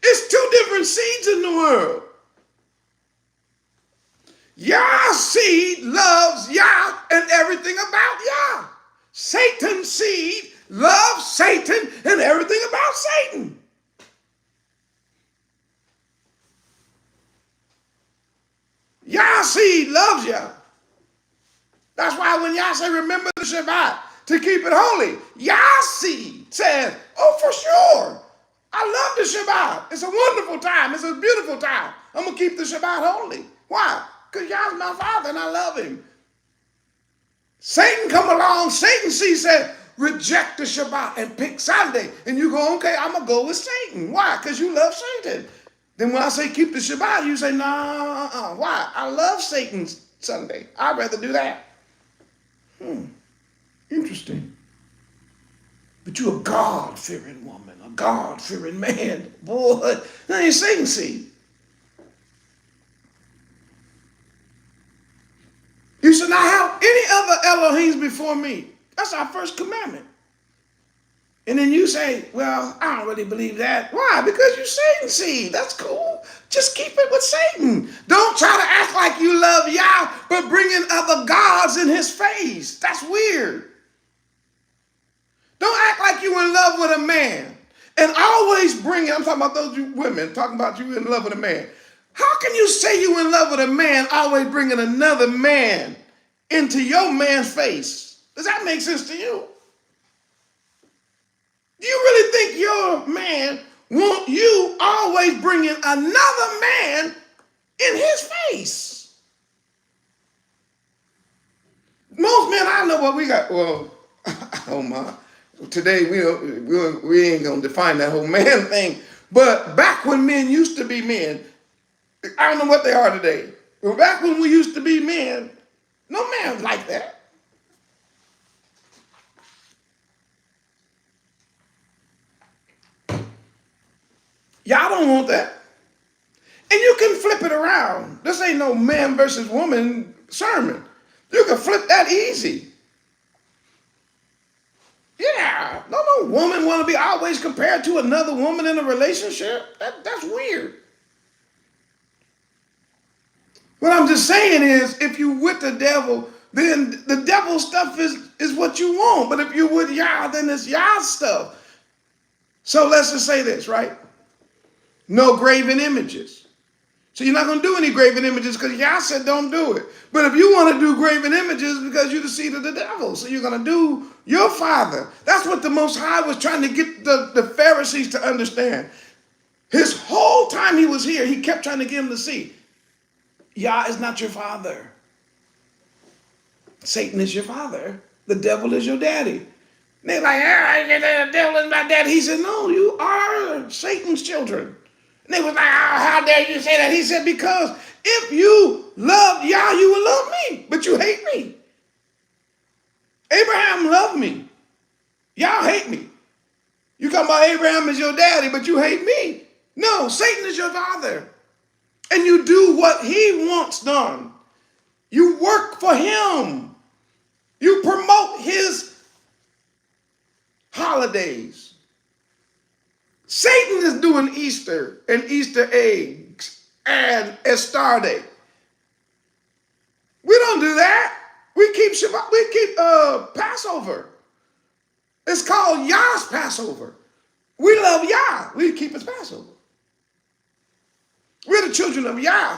It's two different seeds in the world. Yah's seed loves Yah and everything about Yah. Satan's seed loves Satan and everything about Satan. Yah's seed loves Yah. That's why when Yah say remember the Shabbat to keep it holy, Yah's seed says, oh, for sure. I love the Shabbat. It's a wonderful time. It's a beautiful time. I'm going to keep the Shabbat holy. Why? Because Yah's my father and I love him. Satan come along, Satan said, reject the Shabbat and pick Sunday. And you go, okay, I'm going to go with Satan. Why? Because you love Satan. Then when I say keep the Shabbat, you say, nah, why? I love Satan's Sunday. I'd rather do that. Interesting. But you're a God-fearing woman, a God-fearing man. Boy, that ain't Satan's seed. You should not have any other Elohims before me. That's our first commandment. And then you say, well, I don't really believe that. Why? Because you're Satan's seed. That's cool. Just keep it with Satan. Don't try to act like you love Yah, but bringing other gods in his face. That's weird. Don't act like you're in love with a man. And always bring, I'm talking about those women, talking about you in love with a man. How can you say you in love with a man, always bringing another man into your man's face? Does that make sense to you? Do you really think your man want you always bringing another man in his face? Most men I know what we got. Well, oh my. Today we ain't gonna define that whole man thing. But back when men used to be men, I don't know what they are today. But back when we used to be men, no man's like that. Y'all don't want that. And you can flip it around. This ain't no man versus woman sermon. You can flip that easy. Yeah, no woman want to be always compared to another woman in a relationship. That's weird. What I'm just saying is, if you with the devil, then the devil stuff is what you want. But if you with Yah, then it's Yah stuff. So let's just say this, right? No graven images. So you're not going to do any graven images because Yah said don't do it. But if you want to do graven images because you're the seed of the devil, so you're going to do your father. That's what the Most High was trying to get the Pharisees to understand. His whole time he was here, he kept trying to get them to see, Yah is not your father. Satan is your father. The devil is your daddy. And they're like, the devil is my daddy. He said, no, you are Satan's children. And they was like, how dare you say that? He said, because if you loved Yah, you would love me, but you hate me. Abraham loved me. Y'all hate me. You come about Abraham as your daddy, but you hate me. No, Satan is your father. And you do what he wants done. You work for him. You promote his holidays. Satan is doing Easter and Easter eggs and a Star Day. We don't do that. We keep Shabbat. We keep Passover. It's called Yah's Passover. We love Yah. We keep his Passover. We're the children of Yah.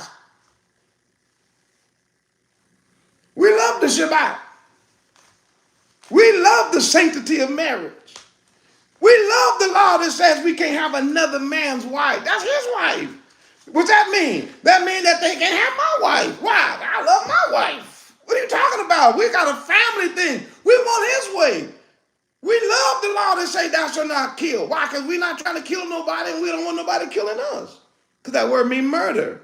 We love the Shabbat. We love the sanctity of marriage. We love the law that says we can't have another man's wife. That's his wife. What's that mean? That means that they can't have my wife. Why? I love my wife. What are you talking about? We got a family thing. We want his way. We love the law that say thou shalt not kill. Why? Because we're not trying to kill nobody and we don't want nobody killing us. Because that word means murder.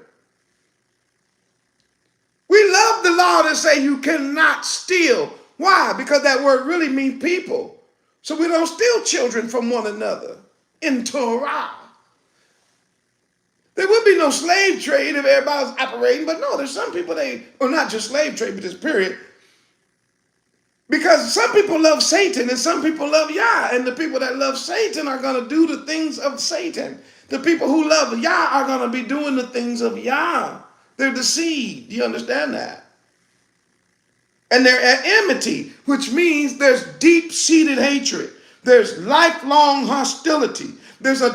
We love the law that say you cannot steal. Why? Because that word really means people. So we don't steal children from one another in Torah. There would be no slave trade if everybody was operating, but no, there's some people or not just slave trade, but just period. Because some people love Satan and some people love Yah, and the people that love Satan are going to do the things of Satan. The people who love Yah are going to be doing the things of Yah. They're the seed. Do you understand that? And they're at enmity, which means there's deep-seated hatred. There's lifelong hostility. There is an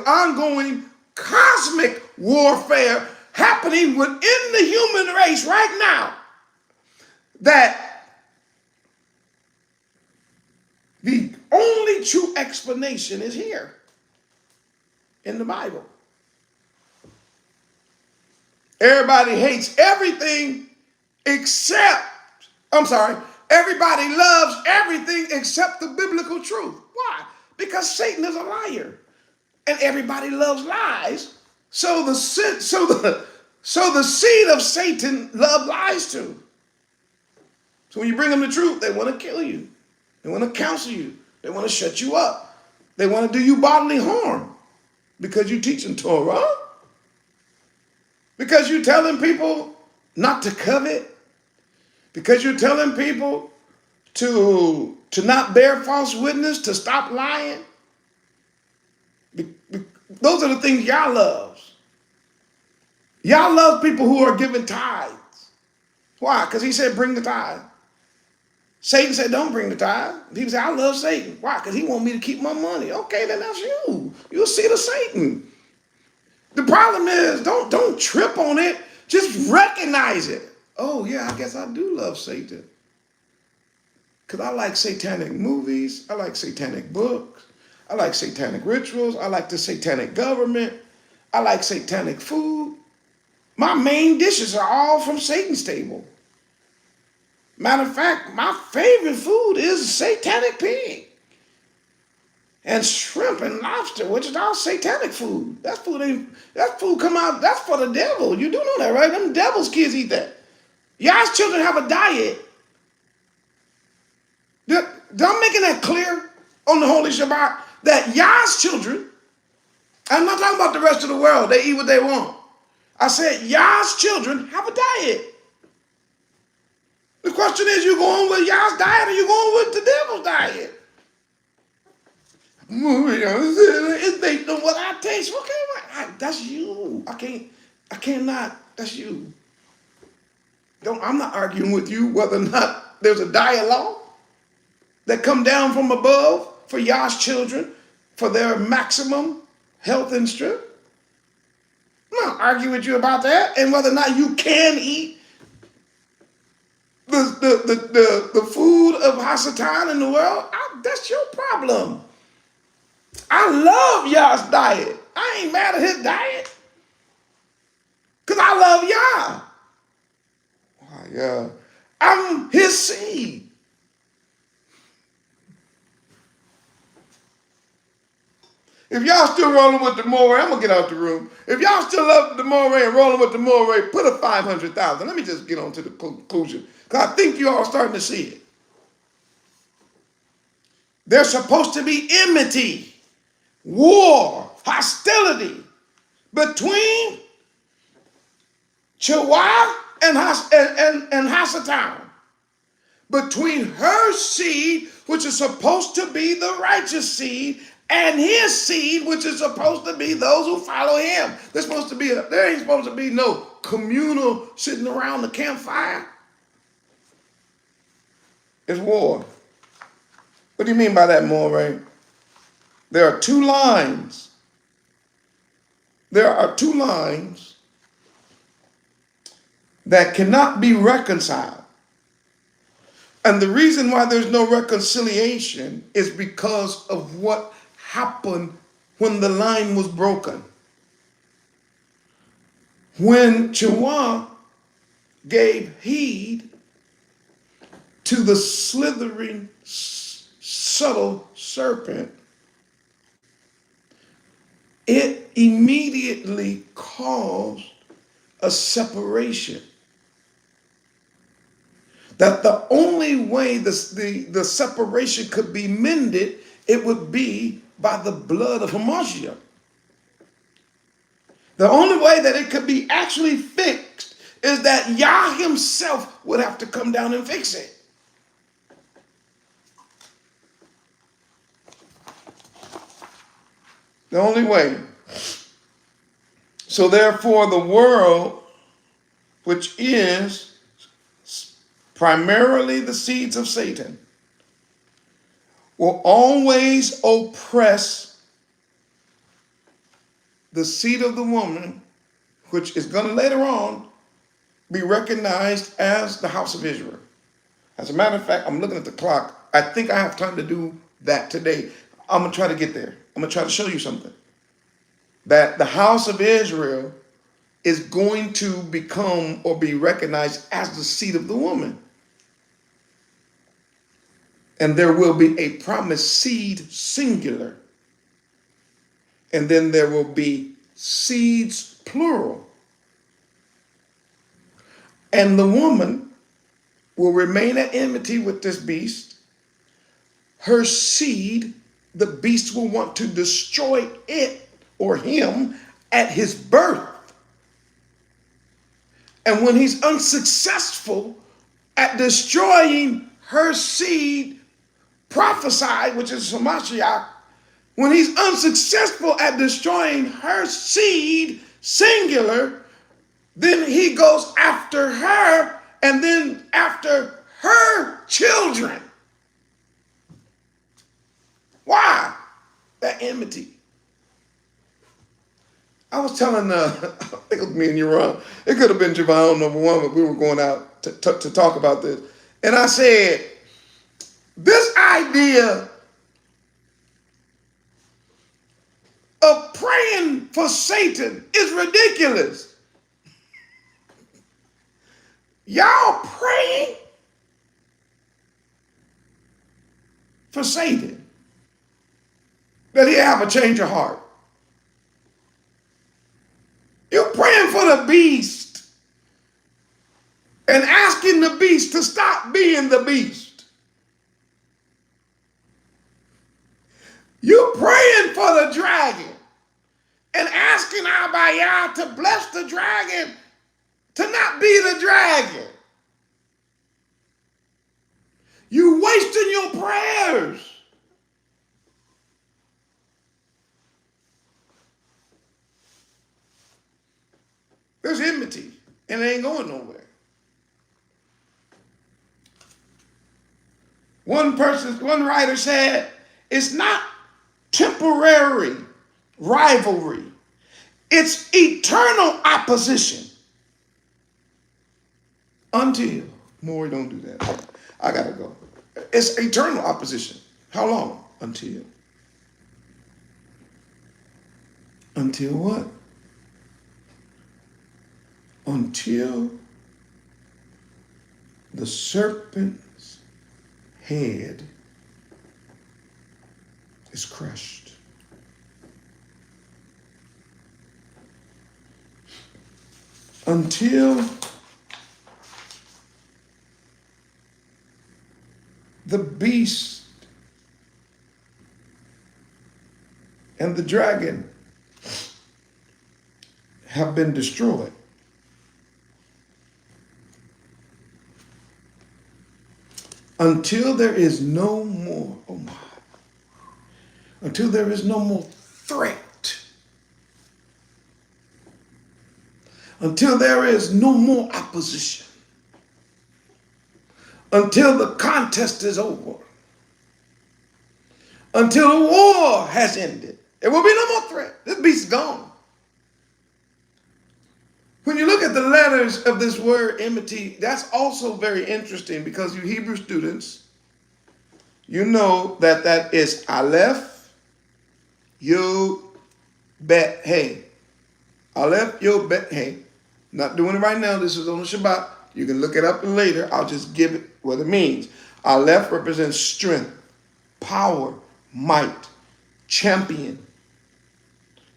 ongoing cosmic warfare happening within the human race right now that the only true explanation is here in the Bible. Everybody hates everything everybody loves everything except the biblical truth. Why? Because Satan is a liar. And everybody loves lies. So the seed of Satan love lies too. So when you bring them the truth, they want to kill you. They want to counsel you. They want to shut you up. They want to do you bodily harm because you're teaching Torah. Because you're telling people not to covet. Because you're telling people to not bear false witness, to stop lying. Those are the things Yah loves. Yah loves people who are giving tithes. Why? Because he said bring the tithe. Satan said don't bring the tithe. People say I love Satan. Why? Because he want me to keep my money. Okay, then that's you. You'll see the Satan. The problem is don't trip on it. Just recognize it. Oh, yeah, I guess I do love Satan. Because I like satanic movies. I like satanic books. I like satanic rituals. I like the satanic government. I like satanic food. My main dishes are all from Satan's table. Matter of fact, my favorite food is satanic pig. And shrimp and lobster, which is all satanic food. That food come out, that's for the devil. You do know that, right? Them devil's kids eat that. Yah's children have a diet. I'm making that clear on the Holy Shabbat that Yah's children, I'm not talking about the rest of the world, they eat what they want. I said Yah's children have a diet. The question is, you going with Yah's diet or you going with the devil's diet? It's based on what I taste. Okay, that's you. I cannot That's you. I'm not arguing with you whether or not there's a diet law that come down from above for Yah's children for their maximum health and strength. I'm not arguing with you about that and whether or not you can eat the food of Hasatan in the world. That's your problem. I love Yah's diet. I ain't mad at his diet because I love Yah. Yeah, I'm his seed. If y'all still rolling with the Moreh, I'm gonna get out the room. If y'all still love the Moreh and rolling with the Moreh, put a 500,000. Let me just get on to the conclusion because I think you all starting to see it. There's supposed to be enmity, war, hostility between Chihuahua and Hasatan. Between her seed, which is supposed to be the righteous seed, and his seed, which is supposed to be those who follow him. There ain't supposed to be no communal sitting around the campfire. It's war. What do you mean by that, Moreh? There are two lines. There are two lines that cannot be reconciled. And the reason why there's no reconciliation is because of what happened when the line was broken. When Chihuahua gave heed to the slithering, subtle serpent, it immediately caused a separation. That the only way the separation could be mended, it would be by the blood of Hamashiach. The only way that it could be actually fixed is that Yah himself would have to come down and fix it. The only way. So therefore the world, which is primarily the seeds of Satan, will always oppress the seed of the woman, which is going to later on be recognized as the house of Israel. As a matter of fact, I'm looking at the clock. I think I have time to do that today. I'm going to try to get there. I'm going to try to show you something. That the house of Israel is going to become or be recognized as the seed of the woman. And there will be a promised seed, singular. And then there will be seeds, plural. And the woman will remain at enmity with this beast. Her seed, the beast will want to destroy it or him at his birth. And when he's unsuccessful at destroying her seed, prophesied, which is Hamashiach, when he's unsuccessful at destroying her seed, singular, then he goes after her and then after her children. Why? That enmity. I was telling, I think it was me and Yahrahn, it could have been Javon, number one, but we were going out to talk about this. And I said, this idea of praying for Satan is ridiculous. Y'all praying for Satan, that he have a change of heart. You're praying for the beast and asking the beast to stop being the beast. You're praying for the dragon and asking Abba to bless the dragon to not be the dragon. You wasting your prayers. There's enmity. and it ain't going nowhere. One writer said, it's not temporary rivalry. It's eternal opposition. Until, Maury, don't do that. I gotta go. It's eternal opposition. How long? Until. Until what? Until the serpent's head is crushed. Until the beast and the dragon have been destroyed. Until there is no more, oh my, until there is no more threat, until there is no more opposition, until the contest is over, until the war has ended, there will be no more threat. This beast is gone. When you look at the letters of this word enmity, that's also very interesting because you Hebrew students, you know that that is Aleph, Yod, Bet, Hey. Aleph, Yod, Bet, Hey. Not doing it right now. This is on the Shabbat. You can look it up later. I'll just give it what it means. Aleph represents strength, power, might, champion.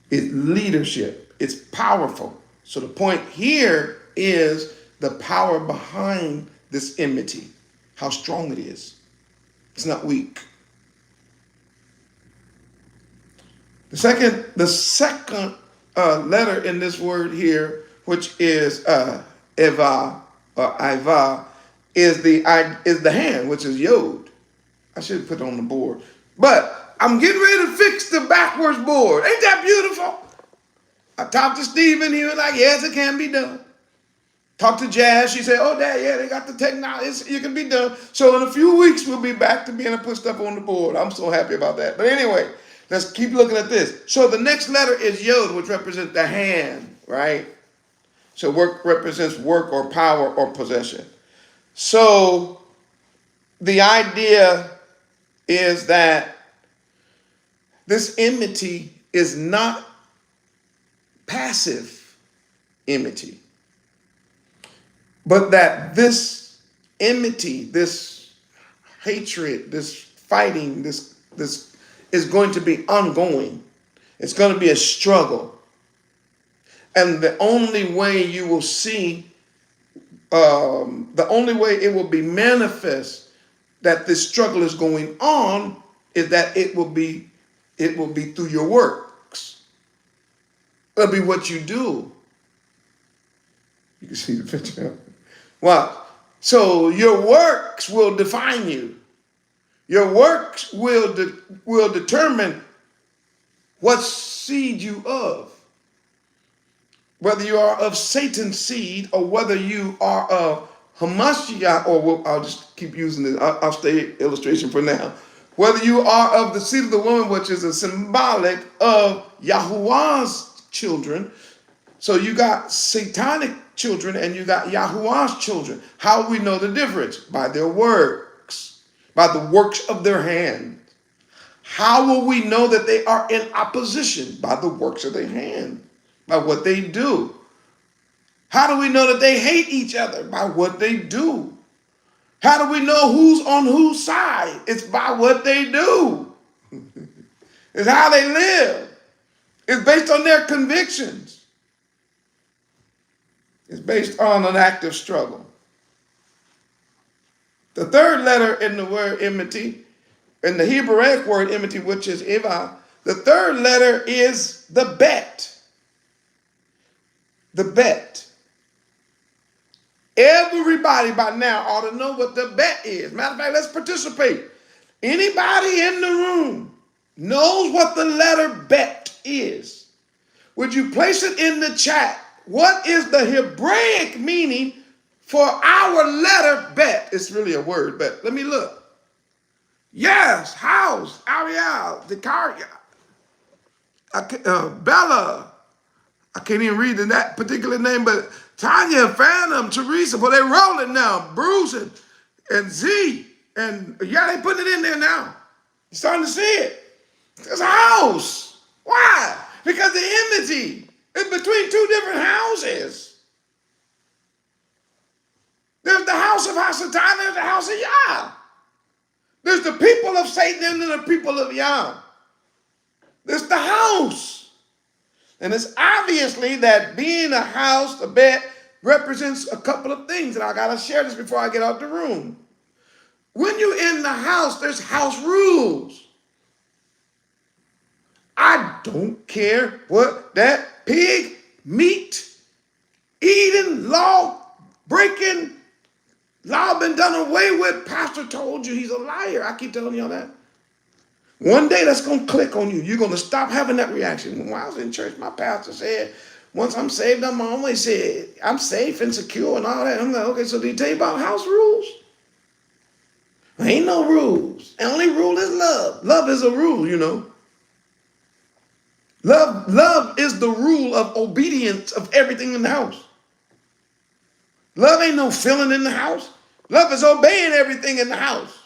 It's leadership. It's powerful. So the point here is the power behind this enmity, how strong it is. It's not weak. The second letter in this word here, which is Eva or Iva, is the hand, which is Yod. I should put it on the board, but I'm getting ready to fix the backwards board. Ain't that beautiful? I talked to Stephen, he was like, yes, it can be done. Talked to Jazz, she said, oh, Dad, yeah, they got the technology, it can be done. So in a few weeks, we'll be back to being able to put stuff on the board. I'm so happy about that. But anyway, let's keep looking at this. So the next letter is Yod, which represents the hand, right? So work represents work or power or possession. So the idea is that this enmity is not passive enmity, but that this enmity, this hatred, this fighting, this is going to be ongoing. It's going to be a struggle. And the only way you will see, the only way it will be manifest that this struggle is going on is that it will be through your works. It'll be what you do. You can see the picture. Wow. So your works will define you. Your works will determine what seed you of. Whether you are of Satan's seed or whether you are of Hamashiach, or I'll just keep using this. I'll stay illustration for now. Whether you are of the seed of the woman, which is a symbolic of Yahuwah's children. So you got satanic children and you got Yahuwah's children. How do we know the difference? By their works, by the works of their hand. How will we know that they are in opposition? By the works of their hand, by what they do. How do we know that they hate each other? By what they do. How do we know who's on whose side? It's by what they do. It's how they live. It's based on their convictions. It's based on an active struggle. The third letter in the word enmity, in the Hebraic word enmity, which is Eva, the third letter is the bet. The bet. Everybody by now ought to know what the bet is. Matter of fact, let's participate. Anybody in the room knows what the letter bet is? Would you place it in the chat? what is the Hebraic meaning for our letter bet? It's really a word, but let me look. Yes, house, Ariel, Dikaria, Bella. I can't even read that particular name, but Tanya, Phantom, Teresa, but they're rolling now. Bruce and Z. And yeah, they putting it in there now. You're starting to see it. It's a house. Why? Because the enmity is between two different houses. There's the house of Hasatan, there's the house of Yah. There's the people of Satan and then the people of Yah. There's the house. And it's obviously that being a house, a bed, represents a couple of things. And I got to share this before I get out the room. When you're in the house, there's house rules. I don't care what that pig, meat, eating, law breaking, law been done away with. Pastor told you he's a liar. I keep telling y'all that. One day that's going to click on you. You're going to stop having that reaction. When I was in church, my pastor said, once I'm saved, I'm always said, I'm safe and secure and all that. I'm like, okay, so did he tell you about house rules? There ain't no rules. The only rule is love. Love is a rule, you know. Love is the rule of obedience of everything in the house. Love ain't no feeling in the house. Love is obeying everything in the house.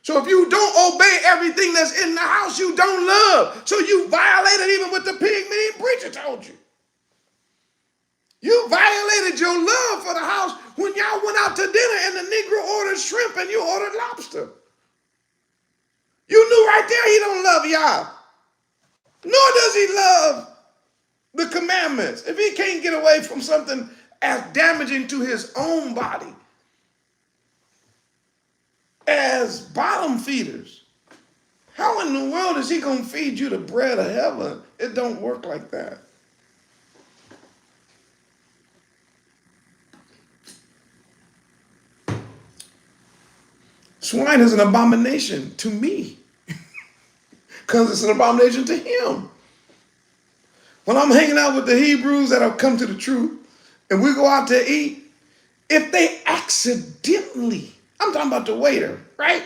So if you don't obey everything that's in the house, you don't love. So you violated even what the pig meat preacher told you. You violated your love for the house when y'all went out to dinner and the Negro ordered shrimp and you ordered lobster. You knew right there he don't love y'all. Nor does he love the commandments. If he can't get away from something as damaging to his own body as bottom feeders, how in the world is he going to feed you the bread of heaven? It don't work like that. Swine is an abomination to me because it's an abomination to him. When I'm hanging out with the Hebrews that have come to the truth and we go out to eat, if they accidentally, I'm talking about the waiter, right?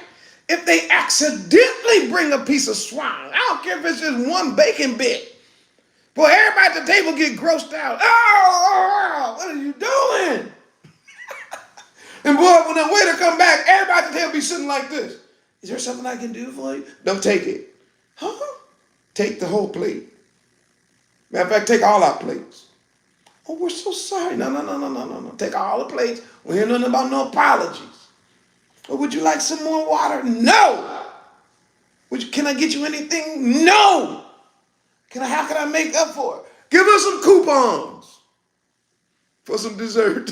If they accidentally bring a piece of swine, I don't care if it's just one bacon bit. Boy, everybody at the table get grossed out. Oh, what are you doing? And boy, when the waiter come back, everybody at the table be sitting like this. Is there something I can do for you? Don't take it. Huh? Take the whole plate. Matter of fact, take all our plates. Oh, we're so sorry. No. Take all the plates. We hear nothing about no apologies. Or would you like some more water? No. Can I get you anything? No. How can I make up for it? Give us some coupons for some dessert.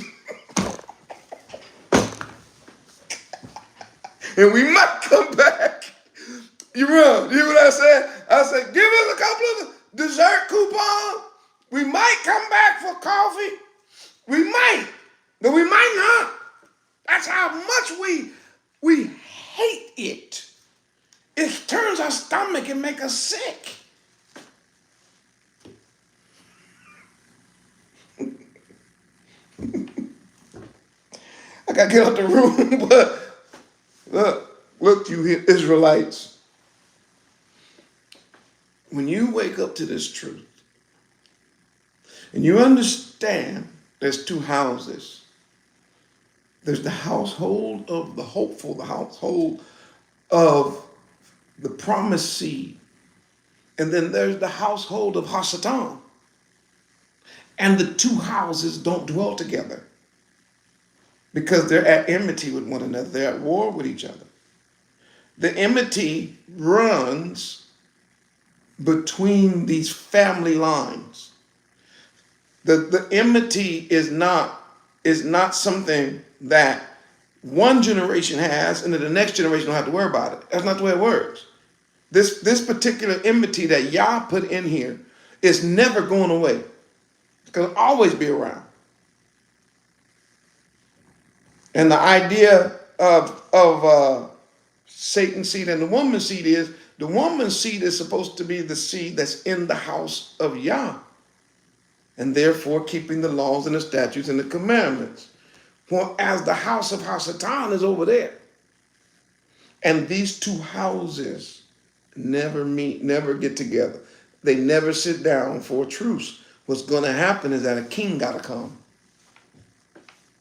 And we might come back. You hear what I said? I said, give us a couple of dessert coupons. We might come back for coffee. We might, but we might not. That's how much we hate it. It turns our stomach and makes us sick. I gotta get out the room, but look, you Israelites. When you wake up to this truth and you understand there's two houses. There's the household of the hopeful, the household of the promised seed. And then there's the household of Hasatan. And the two houses don't dwell together because they're at enmity with one another. They're at war with each other. The enmity runs between these family lines. The enmity is not something that one generation has and then the next generation don't have to worry about it. That's not the way it works. This particular enmity that Yah put in here is never going away. It's going to always be around. And the idea of Satan's seed and the woman's seed is the woman's seed is supposed to be the seed that's in the house of Yah. and therefore keeping the laws and the statutes and the commandments. Whereas the house of Hasatan is over there. And these two houses never meet, never get together. They never sit down for a truce. What's going to happen is that a king got to come.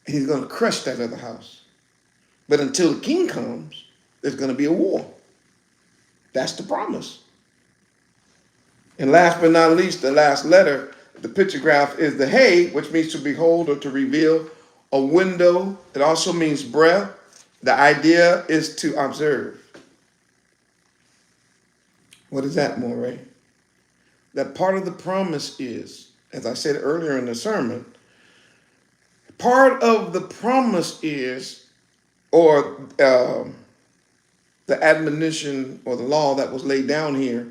He's going to crush that other house. But until the king comes, there's going to be a war. That's the promise. And last but not least, the last letter, the picture graph is the hay, which means to behold or to reveal. A window, it also means breath. The idea is to observe. What is that, Moray? That part of the promise is, as I said earlier in the sermon, part of the promise is, or the admonition or the law that was laid down here,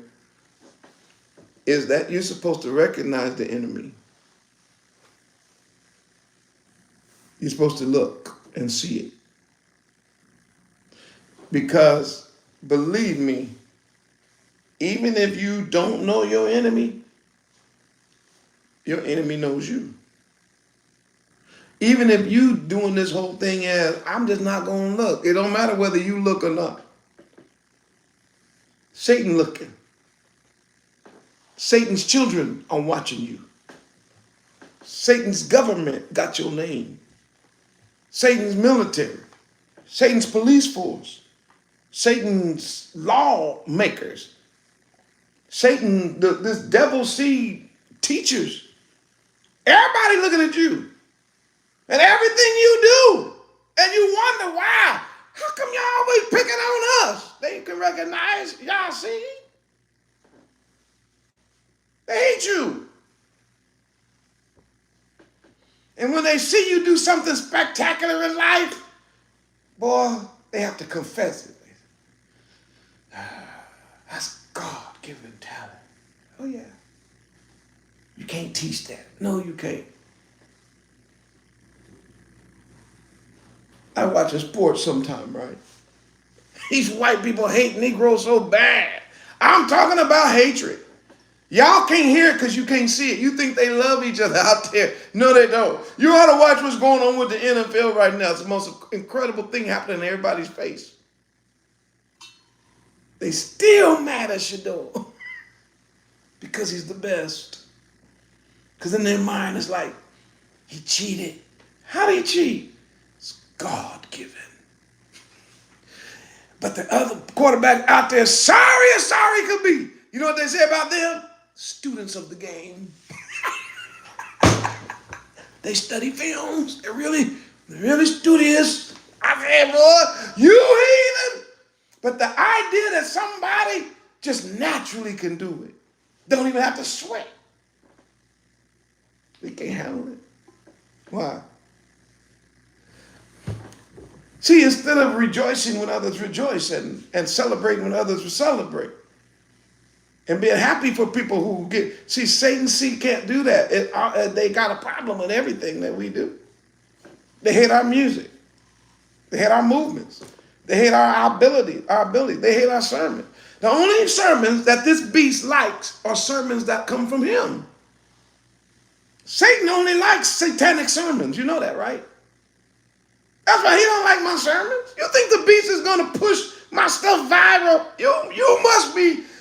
is that you're supposed to recognize the enemy. You're supposed to look and see it. Because, believe me, even if you don't know your enemy knows you. Even if you doing this whole thing as, I'm just not going to look. It don't matter whether you look or not. Satan looking. Satan's children are watching you. Satan's government got your name. Satan's military. Satan's police force. Satan's lawmakers. Satan, this devil seed teachers. Everybody looking at you. And everything you do. And you wonder why. How come y'all always picking on us? They can recognize y'all seed. They hate you. And when they see you do something spectacular in life, boy, they have to confess it. That's God-given talent. Oh, yeah. You can't teach that. No, you can't. I watch a sport sometime, right? These white people hate Negroes so bad. I'm talking about hatred. Y'all can't hear it because you can't see it. You think they love each other out there. No, they don't. You ought to watch what's going on with the NFL right now. It's the most incredible thing happening in everybody's face. They still mad at Shador because he's the best. Because in their mind, it's like, he cheated. How did he cheat? It's God-given. But the other quarterback out there, sorry as sorry could be. You know what they say about them? Students of the game. They study films. They're really studious. I said, boy, you heathen. But the idea that somebody just naturally can do it, don't even have to sweat. They can't handle it. Why? See, instead of rejoicing when others rejoice and celebrating when others celebrate, and being happy for people who get, see, Satan's seed can't do that. They got a problem with everything that we do. They hate our music. They hate our movements. They hate our ability. They hate our sermon. The only sermons that this beast likes are sermons that come from him. Satan only likes satanic sermons. You know that, right? That's why he don't like my sermons. You think the beast is going to push my stuff viral?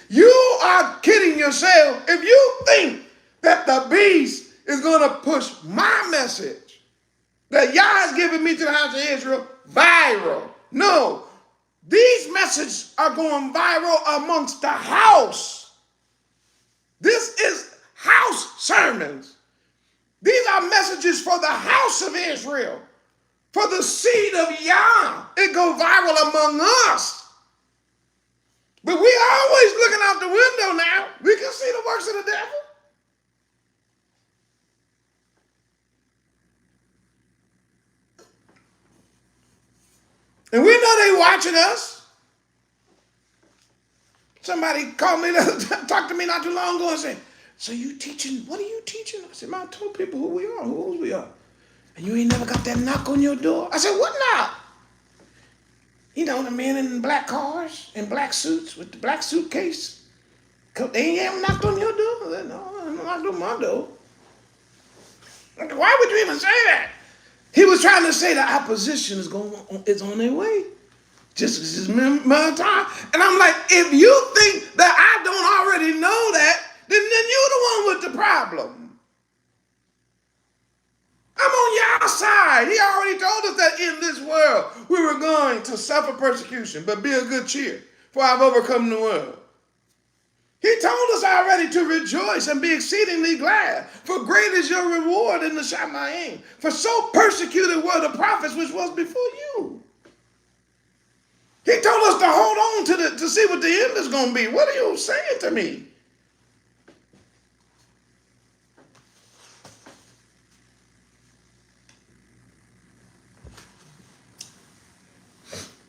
You are kidding yourself if you think that the beast is going to push my message that Yah has given me to the house of Israel viral. No, these messages are going viral amongst the house. This is house sermons. These are messages for the house of Israel, for the seed of Yah. It go viral among us. But we always looking out the window now. We can see the works of the devil. And we know they watching us. Somebody called me, talked to me not too long ago and said, so you teaching, what are you teaching? I said, man, I told people who we are, who we are. And you ain't never got that knock on your door? I said, what knock? You know, the men in black cars, in black suits, with the black suitcase. They ain't ever knocked on your door? I said, no, I haven't knocked on my door. Why would you even say that? He was trying to say the opposition is on their way. Just a matter of time. And I'm like, if you think that I don't already know that, then you're the one with the problem. I'm on your side. He already told us that in this world we were going to suffer persecution, but be of good cheer, for I've overcome the world. He told us already to rejoice and be exceedingly glad, for great is your reward in the Shamayim. For so persecuted were the prophets which was before you. He told us to hold on to see what the end is going to be. What are you saying to me?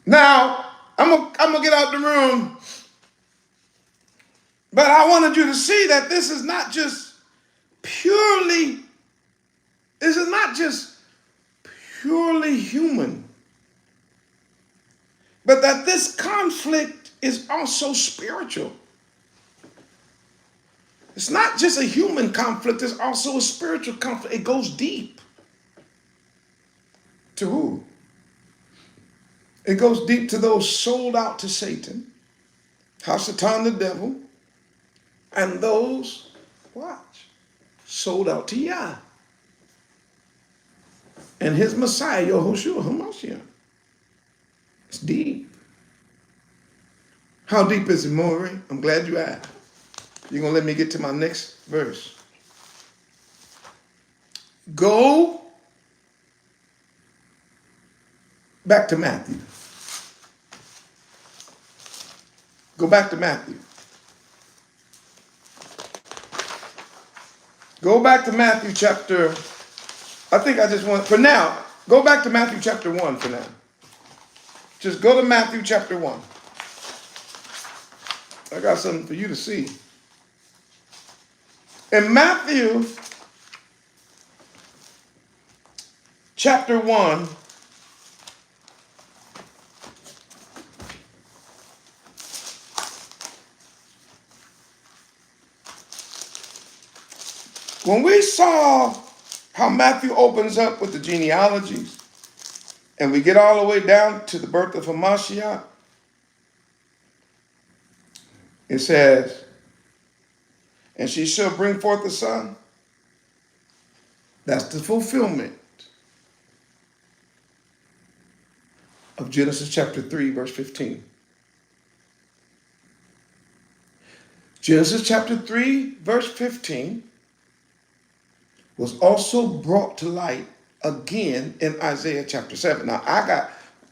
Now, I'm gonna get out the room, but I wanted you to see that this is not just purely human, but that this conflict is also spiritual. It's not just a human conflict, it's also a spiritual conflict. It goes deep. To who? It goes deep to those sold out to Satan, Hasatan the devil, and those, watch, sold out to Yah and his Messiah, Yahushua HaMashiach. It's deep. How deep is it, Maury? I'm glad you asked. You're going to let me get to my next verse. Go back to Matthew. Go back to Matthew. Go back to Matthew chapter, for now, go back to Matthew chapter 1 for now. Just go to Matthew chapter 1. I got something for you to see. In Matthew chapter 1, when we saw how Matthew opens up with the genealogies, and we get all the way down to the birth of Hamashiach, it says, and she shall bring forth a son. That's the fulfillment of Genesis chapter 3, verse 15. Genesis chapter 3, verse 15 was also brought to light again in Isaiah chapter 7. Now, I got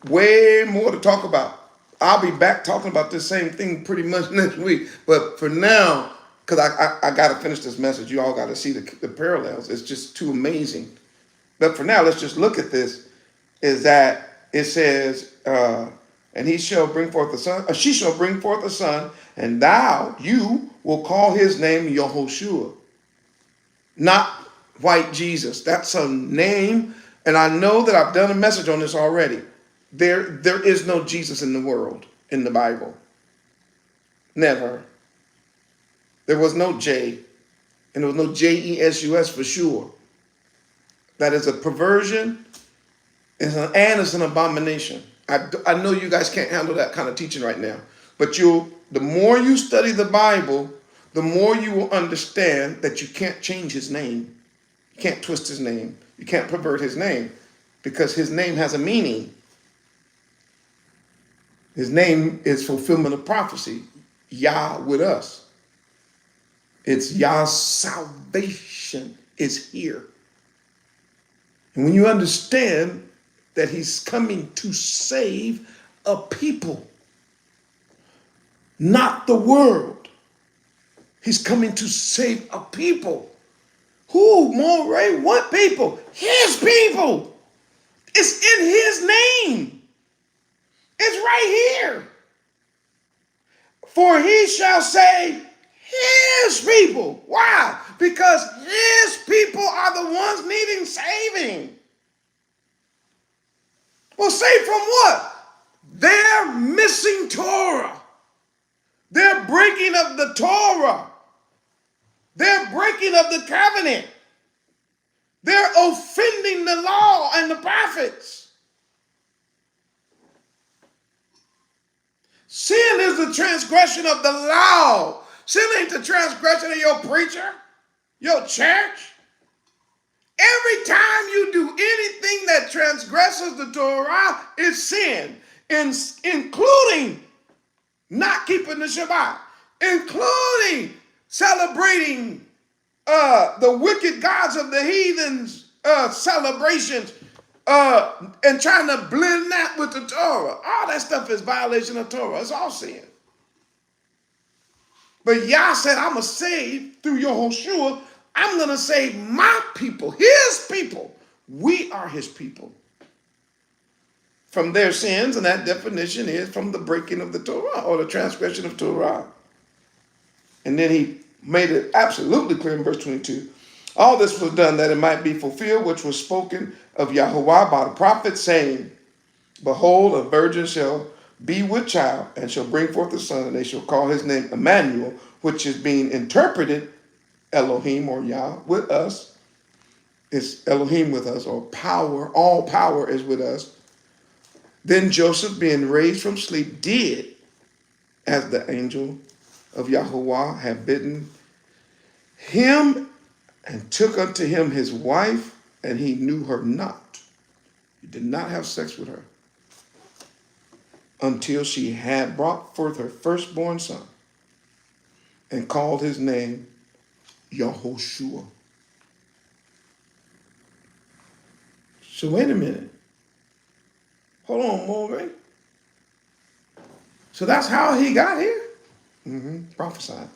way more to talk about. I'll be back talking about this same thing pretty much next week. But for now, because I got to finish this message, you all got to see the parallels. It's just too amazing. But for now, let's just look at this, is that it says, and he shall bring forth a son, she shall bring forth a son, and you will call his name Yahushua, not white Jesus. That's a name, and I know that I've done a message on this already. There is no Jesus in the world, in the Bible. Never. There was no J, and there was no Jesus for sure. That is a perversion, and it's an abomination. I know you guys can't handle that kind of teaching right now, but the more you study the Bible, the more you will understand that you can't change his name. You can't twist his name. You can't pervert his name, because his name has a meaning. His name is fulfillment of prophecy. Yah with us. It's Yah's salvation is here. And when you understand that he's coming to save a people, not the world. He's coming to save a people. Who, Moray? What people? His people. It's in his name. It's right here. For he shall say his people. Why? Because his people are the ones needing saving. Well, saved from what? They're missing Torah. They're breaking of the Torah. They're breaking of the covenant. They're offending the law and the prophets. Sin is the transgression of the law. Sin ain't the transgression of your preacher, your church. Every time you do anything that transgresses the Torah, it's sin, including not keeping the Shabbat, including celebrating the wicked gods of the heathens' celebrations, and trying to blend that with the Torah. All that stuff is violation of Torah. It's all sin. But Yah said, I'm going to save through Yahushua. I'm going to save my people, his people. We are his people. From their sins, and that definition is from the breaking of the Torah or the transgression of Torah. And then he made it absolutely clear in verse 22. All this was done that it might be fulfilled, which was spoken of Yahuwah by the prophet, saying, Behold, a virgin shall be with child, and shall bring forth a son, and they shall call his name Emmanuel, which is being interpreted Elohim or Yah with us. It's Elohim with us, or power. All power is with us. Then Joseph, being raised from sleep, did as the angel of Yahuwah had bidden him, and took unto him his wife, and he knew her not. He did not have sex with her until she had brought forth her firstborn son, and called his name Yahushua. So wait a minute. Hold on, Morgan. So that's how he got here? Prophesied.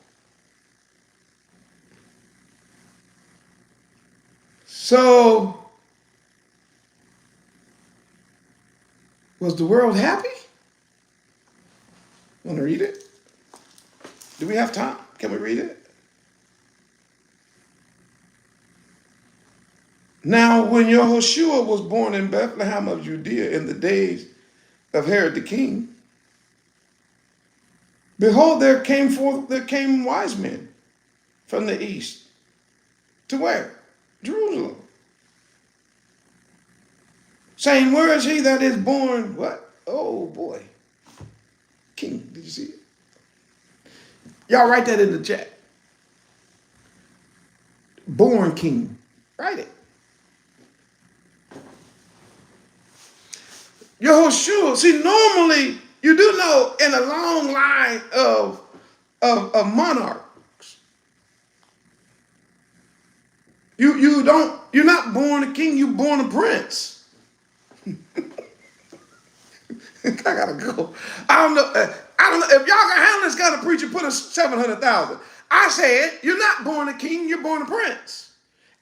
So, was the world happy? Want to read it? Do we have time? Can we read it? Now, when Yahushua was born in Bethlehem of Judea in the days of Herod the king, behold, there came wise men from the east. To where? Jerusalem. Saying, where is he that is born? What? Oh boy. King. Did you see it? Y'all write that in the chat. Born king. Write it. Yahushua. See, normally, you do know in a long line of monarchs, you're not born a king, you're born a prince. I gotta go. I don't know if y'all can handle this kind of preacher. Put a 700,000. I said you're not born a king, you're born a prince.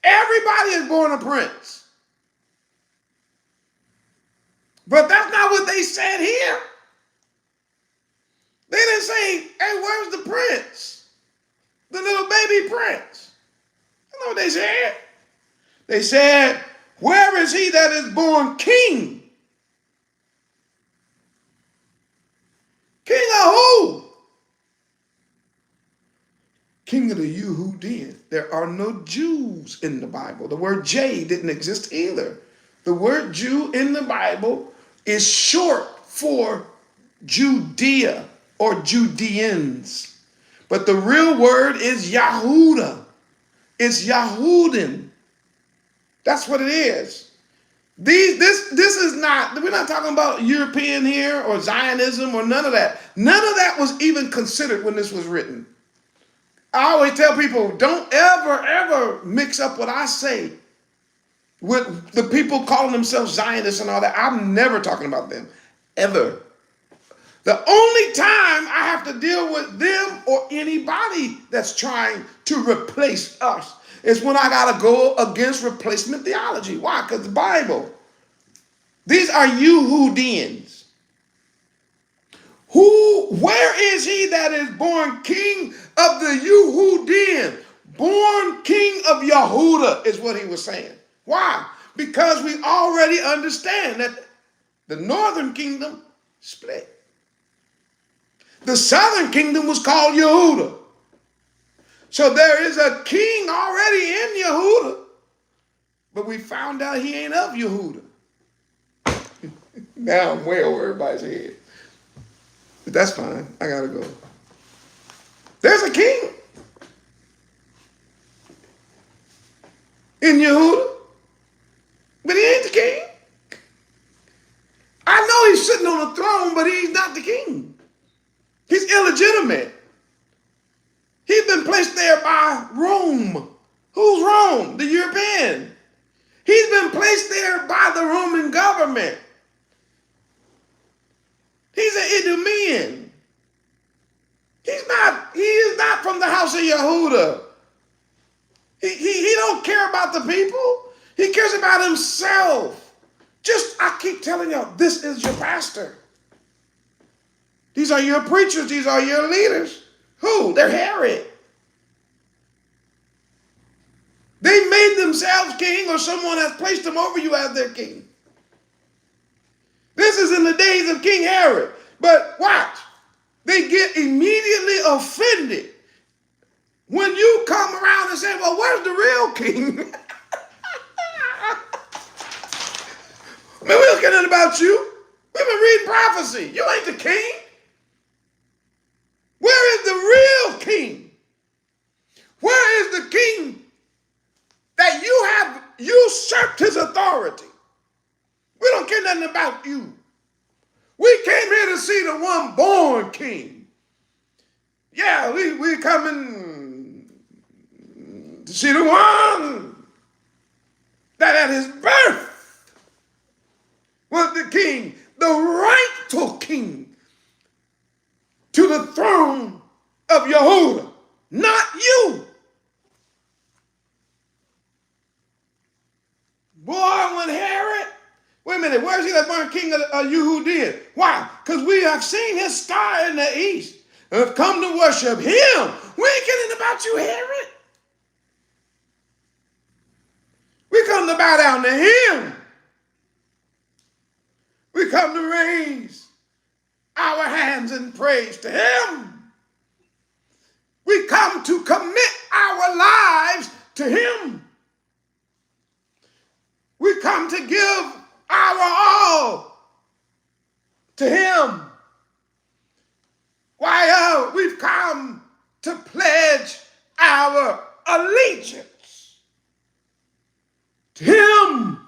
Everybody is born a prince. But that's not what they said here. They didn't say, hey, where's the prince? The little baby prince. You know what they said? They said, where is he that is born king? King of who? King of the Yehudim. There are no Jews in the Bible. The word J didn't exist either. The word Jew in the Bible is short for Judea or Judeans. But the real word is Yahudah. It's Yahudin. That's what it is. This is not, we're not talking about European here or Zionism or none of that. None of that was even considered when this was written. I always tell people, don't ever mix up what I say with the people calling themselves Zionists and all that. I'm never talking about them, ever. The only time I have to deal with them or anybody that's trying to replace us is when I got to go against replacement theology. Why? Because the Bible. These are Yehudians. Where is he that is born king of the Yehudim? Born king of Yahudah is what he was saying. Why? Because we already understand that the northern kingdom split. The southern kingdom was called Yehudah. So there is a king already in Yehudah. But we found out he ain't of Yehuda. Now I'm way over everybody's head. But that's fine. I gotta go. There's a king in Yehuda, but he ain't the king. I know he's sitting on a throne, but he's not the king. He's illegitimate. He's been placed there by Rome. Who's Rome? The European. He's been placed there by the Roman government. He's an Idumean. He is not from the house of Yehuda. He don't care about the people. He cares about himself. I keep telling y'all, this is your pastor. These are your preachers. These are your leaders. Who? They're Herod. They made themselves king, or someone has placed them over you as their king. This is in the days of King Herod. But watch. They get immediately offended when you come around and say, well, where's the real king? Man, we don't care nothing about you. We've been reading prophecy. You ain't the king. Where is the real king? Where is the king that you have usurped his authority? We don't care nothing about you. We came here to see the one born king. Yeah, we coming to see the one that at his birth was the king, the rightful king to the throne of Yehuda, not you. Boy, when Herod, wait a minute, where's he that born king of Yehuda? Why? Because we have seen his star in the east and have come to worship him. We ain't kidding about you, Herod. We come to bow down to him. We come to raise our hands in praise to him. We come to commit our lives to him. We come to give our all to him. Why, we've come to pledge our allegiance to him.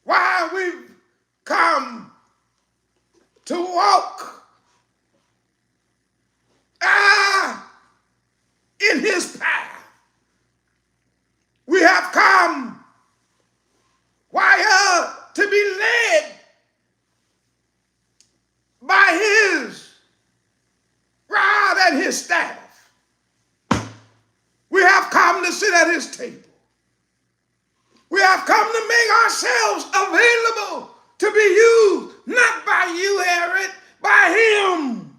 Why, we've come to walk in his path. We have come to be led by his rod and his staff. We have come to sit at his table. We have come to make ourselves available to be used, not by you, Herod, by him.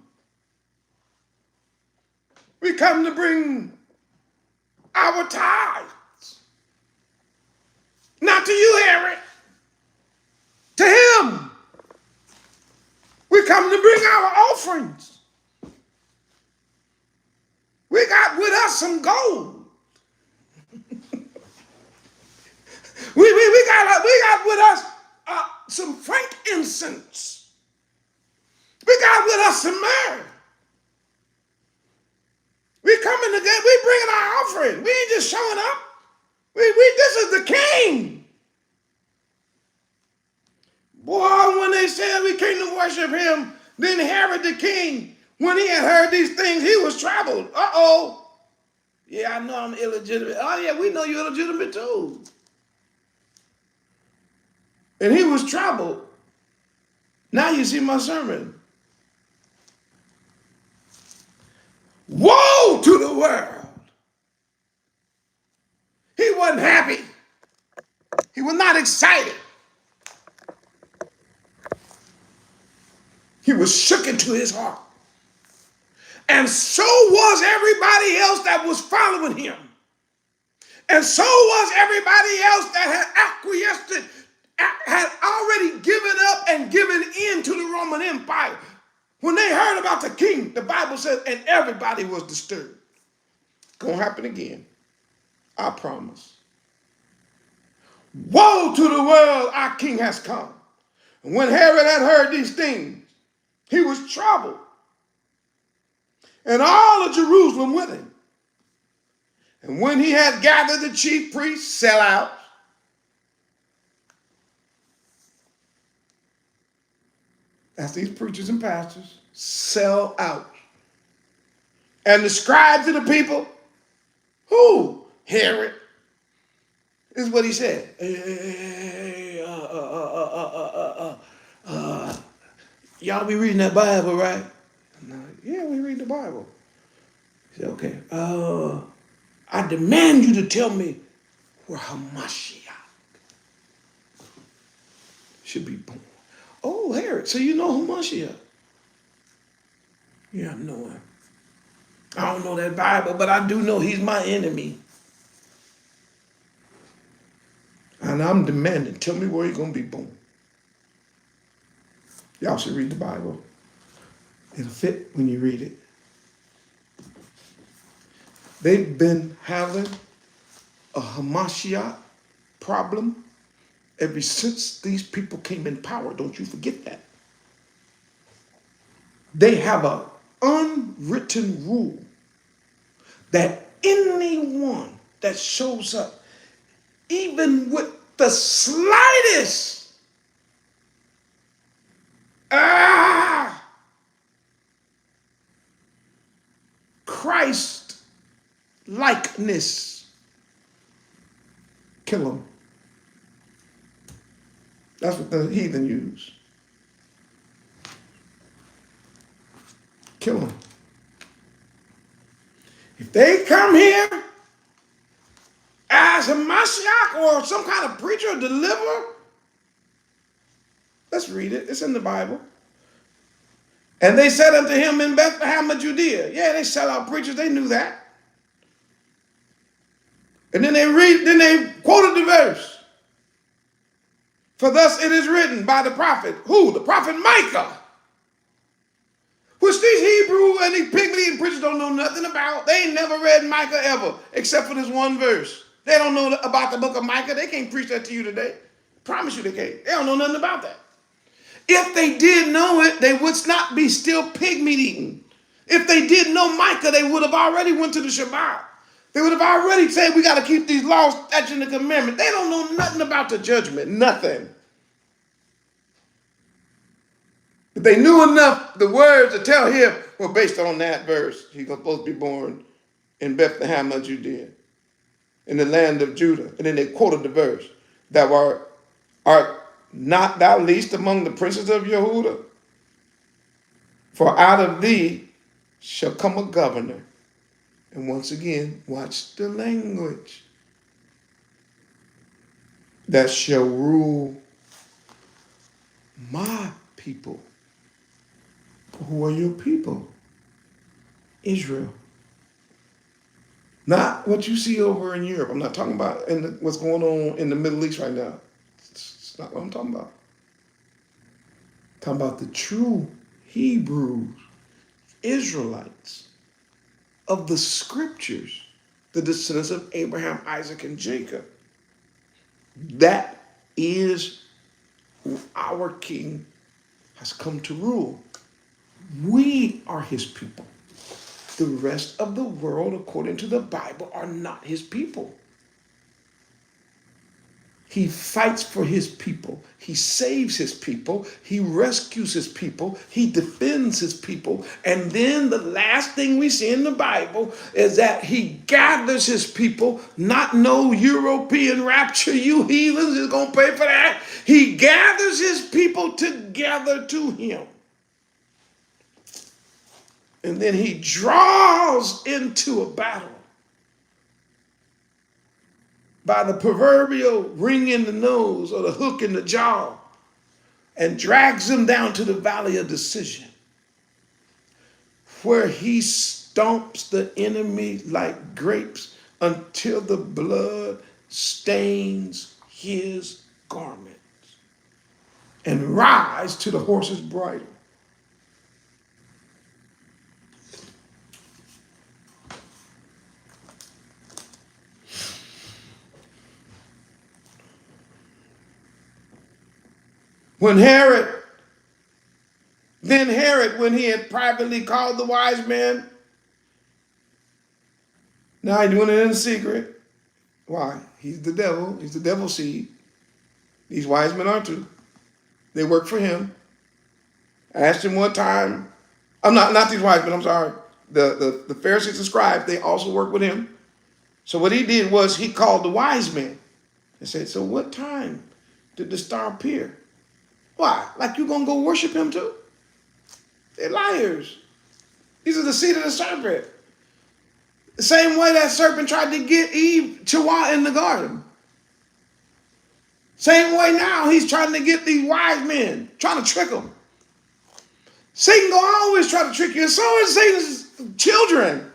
We come to bring our tithes, not to you, Herod, to him. We come to bring our offerings. We got with us some gold. we got with us some frankincense. We got with us some myrrh. We coming together. We bringing our offering. We ain't just showing up. This is the king. Boy, when they said we came to worship him, then Herod the king, when he had heard these things, he was troubled. Uh-oh. Yeah, I know I'm illegitimate. Oh, yeah, we know you're illegitimate too. And he was troubled. Now you see my sermon. Woe to the world. He wasn't happy. He was not excited. He was shook into his heart. And so was everybody else that was following him. And so was everybody else that had acquiesced, had already given up and given in to the Roman Empire. When they heard about the king, the Bible says, and everybody was disturbed. It's going to happen again. I promise. woe to the world, our king has come. And when Herod had heard these things, he was troubled, and all of Jerusalem with him. And when he had gathered the chief priests, sell out, that's these preachers and pastors, sell out. And the scribes of the people, who? Herod. This is what he said. Y'all be reading that Bible, right? Yeah, we read the Bible. He said, okay. I demand you to tell me where Hamashiach should be born. Oh, Herod, so you know Hamashiach? Yeah, I know him. I don't know that Bible, but I do know he's my enemy. And I'm demanding, tell me where he's going to be born. Y'all should read the Bible. It'll fit when you read it. They've been having a Hamashiach problem ever since these people came in power. Don't you forget that. They have an unwritten rule that anyone that shows up, even with the slightest Christ likeness, kill him. That's what the heathen use. Kill him. If they come here as a Mashiach or some kind of preacher or deliverer, let's read it. It's in the Bible. And they said unto him in Bethlehem of Judea. Yeah, they sell out preachers. They knew that. And then they quoted the verse. For thus it is written by the prophet. Who? The prophet Micah. Which these Hebrew and these pygmy preachers don't know nothing about. They ain't never read Micah ever, except for this one verse. They don't know about the book of Micah. They can't preach that to you today. Promise you they can't. They don't know nothing about that. If they did know it, they would not be still pig meat eating. If they did know Micah, they would have already went to the Shabbat. They would have already said, we got to keep these laws, statutes, and the commandments. They don't know nothing about the judgment, nothing. But they knew enough, the words to tell him, well, based on that verse, he's supposed to be born in Bethlehem of Judea, in the land of Judah. And then they quoted the verse, thou art not thou least among the princes of Yehudah? For out of thee shall come a governor. And once again, watch the language. That shall rule my people. Who are your people? Israel. Not what you see over in Europe. I'm not talking about what's going on in the Middle East right now. It's not what I'm talking about. I'm talking about the true Hebrews, Israelites of the scriptures, the descendants of Abraham, Isaac, and Jacob. That is who our King has come to rule. We are his people. The rest of the world, according to the Bible, are not his people. He fights for his people. He saves his people. He rescues his people. He defends his people. And then the last thing we see in the Bible is that he gathers his people. Not no European rapture. You heathens is going to pay for that. He gathers his people together to him. And then he draws into a battle by the proverbial ring in the nose or the hook in the jaw and drags them down to the valley of decision where he stomps the enemy like grapes until the blood stains his garments and rides to the horse's bridle. Then Herod, when he had privately called the wise men, now he's doing it in secret. Why? He's the devil. He's the devil's seed. These wise men are too. They work for him. I asked him one time, I'm not these wise men, I'm sorry. The Pharisees and scribes, they also work with him. So what he did was he called the wise men and said, so what time did the star appear? Why? Like you gonna go worship him too? They're liars. These are the seed of the serpent. The same way that serpent tried to get Eve Chihuahua in the garden. Same way now he's trying to get these wise men, trying to trick them. Satan gonna always try to trick you, and so is Satan's children.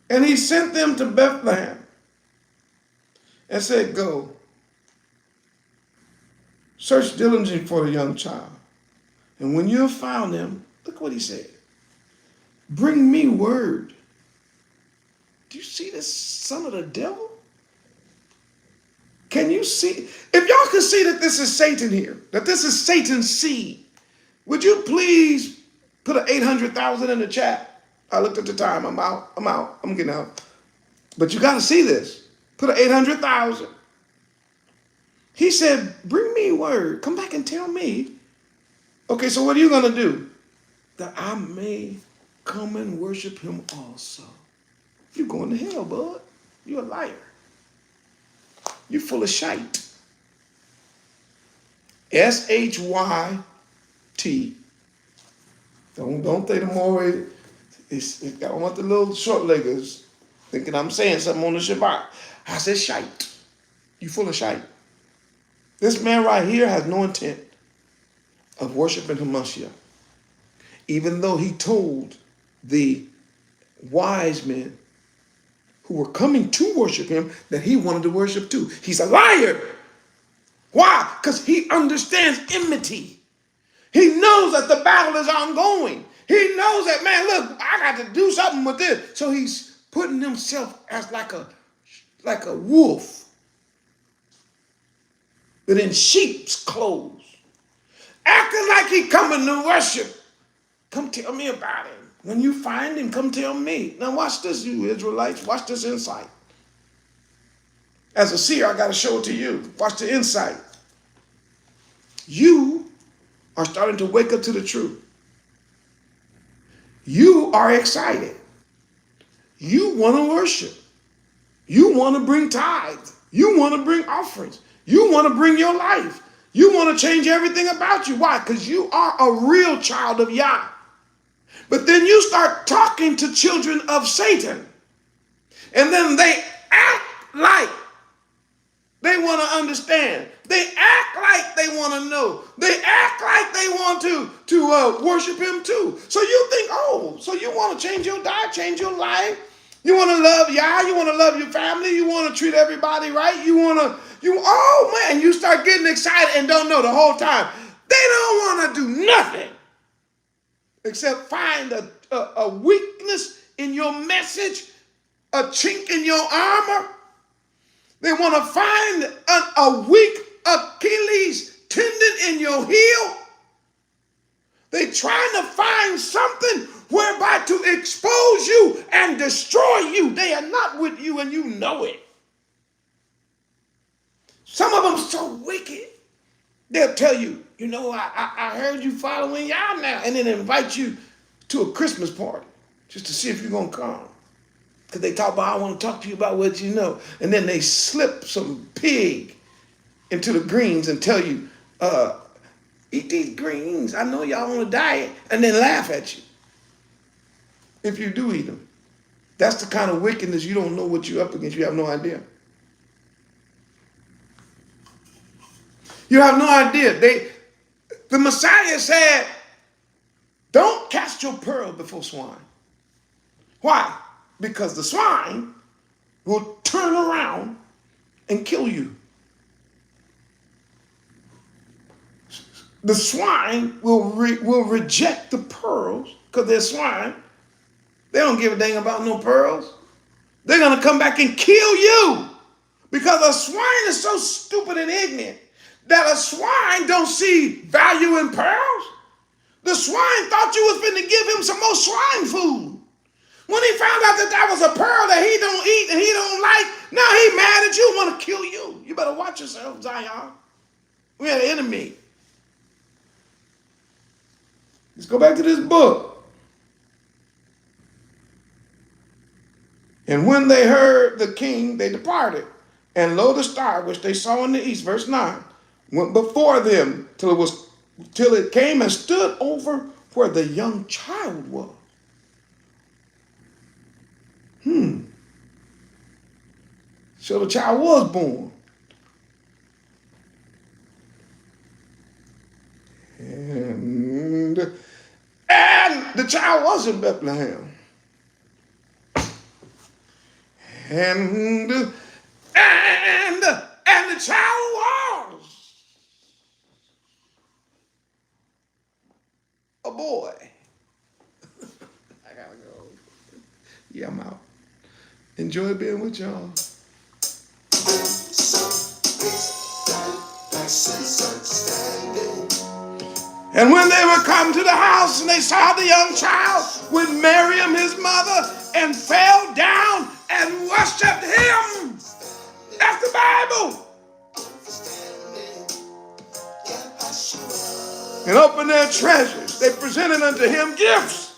And he sent them to Bethlehem and said, go, search diligently for the young child. And when you have found him, look what he said. Bring me word. Do you see this son of the devil? Can you see? If y'all can see that this is Satan here, that this is Satan's seed, would you please put an 800,000 in the chat? I looked at the time. I'm out. I'm getting out. But you got to see this. Put an 800,000. He said, bring me word. Come back and tell me. Okay, so what are you going to do? That I may come and worship him also. You're going to hell, bud. You're a liar. You're full of shite. S-H-Y-T. Don't think the more. I don't want the little short leggers thinking I'm saying something on the Shabbat. I said shite. You full of shite. This man right here has no intent of worshiping Hamashiach. Even though he told the wise men who were coming to worship him that he wanted to worship too. He's a liar. Why? Because he understands enmity. He knows that the battle is ongoing. He knows that, man, look, I got to do something with this. So he's putting himself as like a wolf, but in sheep's clothes, acting like he coming to worship. Come tell me about him. When you find him, come tell me. Now watch this, you Israelites. Watch this insight. As a seer, I got to show it to you. Watch the insight. You are starting to wake up to the truth. You are excited. You want to worship. You want to bring tithes. You want to bring offerings. You want to bring your life. You want to change everything about you. Why? Because you are a real child of Yah. But then you start talking to children of Satan. And then they act like they want to understand. They act like they want to know. They act like they want to worship him too. So you think, oh, so you want to change your diet, change your life. You want to love Yah. You want to love your family. You want to treat everybody right. Oh man, you start getting excited and don't know the whole time. They don't want to do nothing except find a weakness in your message, a chink in your armor. They want to find a weak Achilles tendon in your heel. They're trying to find something whereby to expose you and destroy you. They are not with you and you know it. Some of them so wicked. They'll tell you, you know, I heard you following Yah now, and then invite you to a Christmas party just to see if you're going to come. Because they talk about, I want to talk to you about what you know. And then they slip some pig into the greens and tell you, eat these greens. I know y'all on a diet. And then laugh at you if you do eat them. That's the kind of wickedness you don't know what you're up against. You have no idea. You have no idea. The Messiah said, don't cast your pearl before swine. Why? Because the swine will turn around and kill you. The swine will reject the pearls because they're swine. They don't give a dang about no pearls. They're going to come back and kill you. Because a swine is so stupid and ignorant that a swine don't see value in pearls. The swine thought you was finna give him some more swine food. When he found out that was a pearl that he don't eat and he don't like, now he mad at you, want to kill you. You better watch yourself, Zion. We had an enemy. Let's go back to this book. And when they heard the king, they departed. And lo, the star which they saw in the east, verse 9, went before them till it came and stood over where the young child was. So the child was born. And the child was in Bethlehem. And the child was a boy. I gotta go. Yeah, I'm out. Enjoy being with y'all. And when they were come to the house, and they saw the young child with Miriam his mother, and fell down and worshipped him. That's the Bible. And opened their treasures. They presented unto him gifts.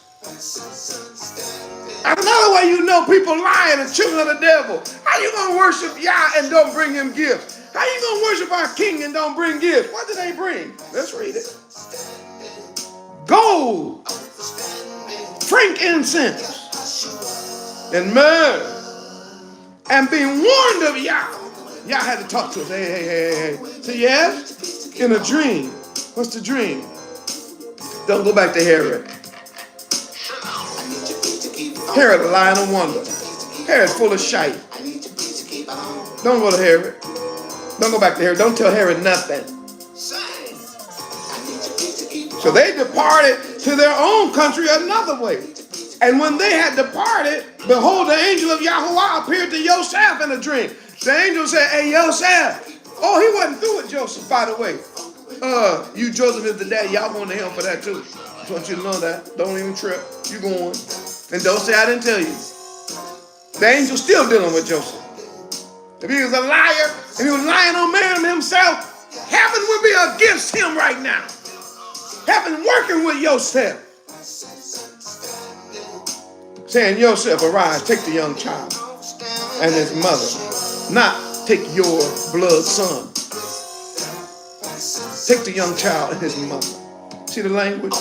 Another way you know people lying and children of the devil. How you going to worship Yah and don't bring him gifts? How you going to worship our king and don't bring gifts? What did they bring? Let's read it. Gold, frankincense, and myrrh. And being warned of Yah. Yah had to talk to us. Hey. Say, yes? In a dream. What's the dream? Don't go back to Herod. Herod, a lion of wonder. Herod full of shite. Don't go to Herod. Don't go back to Herod. Don't tell Herod nothing. So they departed to their own country another way. And when they had departed, behold, the angel of Yahuwah appeared to Joseph in a dream. The angel said, hey, Joseph. Oh, he wasn't through with Joseph, by the way. You, Joseph, is the dad. Y'all going to him for that, too. Just want you to know that. Don't even trip. You going. And don't say I didn't tell you. The angel's still dealing with Joseph. If he was a liar and he was lying on Miriam himself, heaven would be against him right now. Heaven working with Joseph. Saying, Joseph, arise, take the young child and his mother. Not take your blood son. Take the young child and his mother. See the language?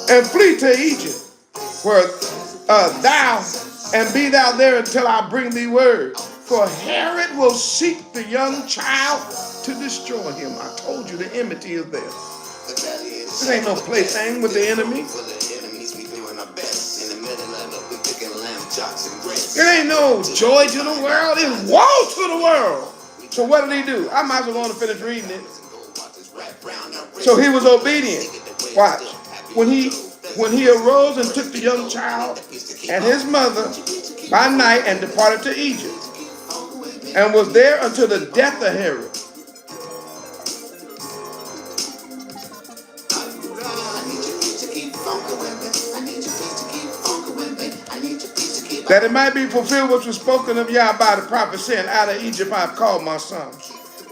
And flee to Egypt, where thou, and be thou there until I bring thee word. For Herod will seek the young child to destroy him. I told you the enmity is there. This ain't no plaything with the enemy. It ain't no joy to the world. It's woe to the world. So what did he do? I might as well go on and finish reading it. So he was obedient. Watch. When he arose and took the young child and his mother by night and departed to Egypt, and was there until the death of Herod. That it might be fulfilled which was spoken of Yah by the prophet, saying, out of Egypt I have called my son.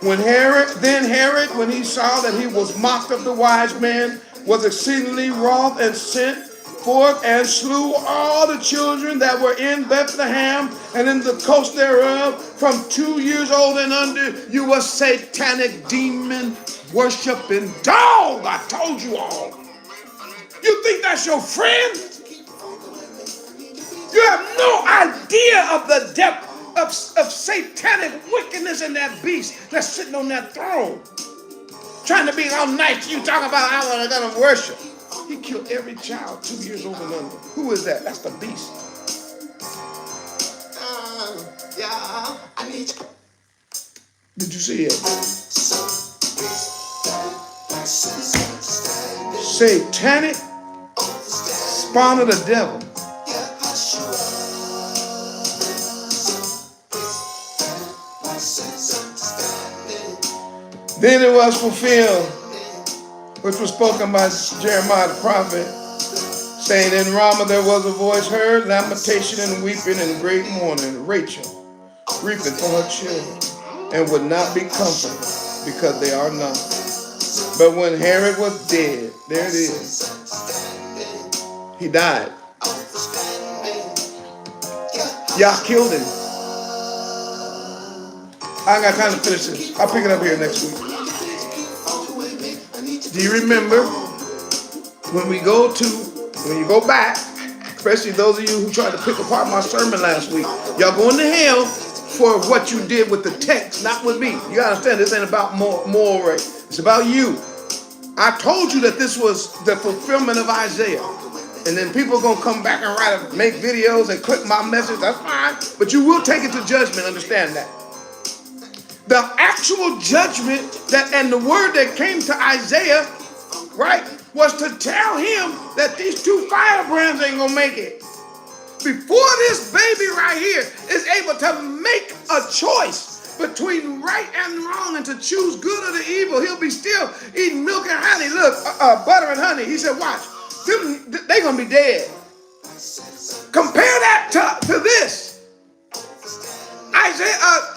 Then Herod, when he saw that he was mocked of the wise men, was exceedingly wroth, and sent forth and slew all the children that were in Bethlehem and in the coast thereof, from 2 years old and under. You a satanic demon worshiping dog. I told you all. You think that's your friend? You have no idea of the depth of satanic wickedness in that beast that's sitting on that throne. Trying to be all nice. You talk about I want to worship. He killed every child 2 years old and under. Who is that? That's the beast. Did you see it? Satanic spawn of the devil. Then it was fulfilled, which was spoken by Jeremiah the prophet, saying, in Ramah there was a voice heard, lamentation and weeping and great mourning, Rachel weeping for her children, and would not be comforted, because they are not. But when Herod was dead, there it is, he died. Y'all killed him. I ain't got time to finish this. I'll pick it up here next week. Do you remember when you go back, especially those of you who tried to pick apart my sermon last week, y'all going to hell for what you did with the text, not with me. You gotta understand, this ain't about moral right. It's about you. I told you that this was the fulfillment of Isaiah. And then people are gonna come back and make videos and click my message. That's fine, but you will take it to judgment. Understand that. The actual judgment and the word that came to Isaiah, right, was to tell him that these two firebrands ain't gonna make it. Before this baby right here is able to make a choice between right and wrong and to choose good or the evil, he'll be still eating milk and honey. Look, butter and honey. He said, watch, they're gonna be dead. Compare that to this.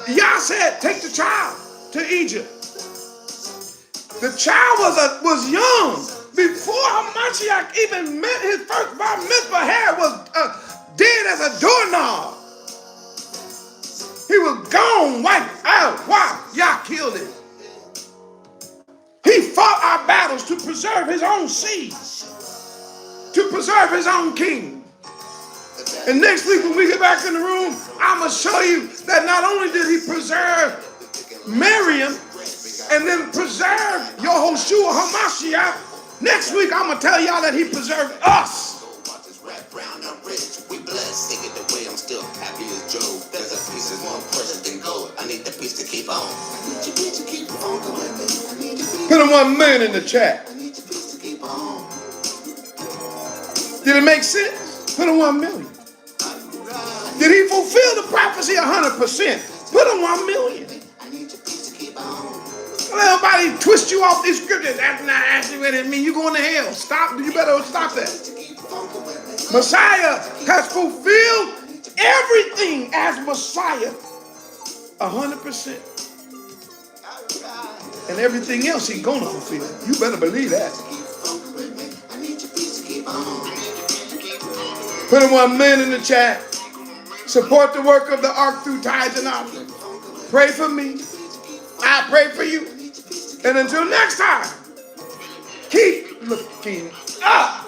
Yah said, take the child to Egypt. The child was young. Before Hamashiach even met his first bar mitzvah, hair was dead as a doorknob. He was gone, wiped out. Why? Yah killed him. He fought our battles to preserve his own seed, to preserve his own king. And next week when we get back in the room, I'm going to show you that not only did he preserve Miriam and then preserve Yahushua Hamashiach, next week I'm going to tell y'all that he preserved us. We blessed, take it away, I'm still happy as Job. There's a piece is more precious than gold. I need the piece to keep on. Put a 1 million in the chat. Did it make sense? Put a 1 million. Did he fulfill the prophecy 100%? Put a 1 million. Let nobody twist you off these scriptures. That's not actually what it means. You're going to hell. Stop. You better stop that. Messiah has fulfilled everything as Messiah 100%. And everything else he's going to fulfill. You better believe that. Put a 1 million in the chat. Support the work of the ARK through tithes and offerings. Pray for me. I pray for you. And until next time, keep looking up.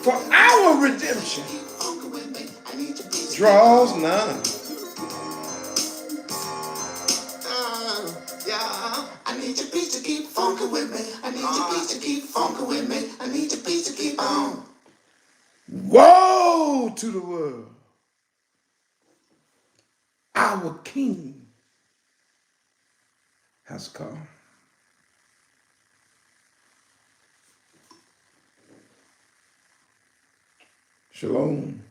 For our redemption draws nigh. I need your peace to keep funkin' with me. I need your peace to keep funkin' with me. I need your peace to keep on. Woe to the world. Our King has come. Shalom.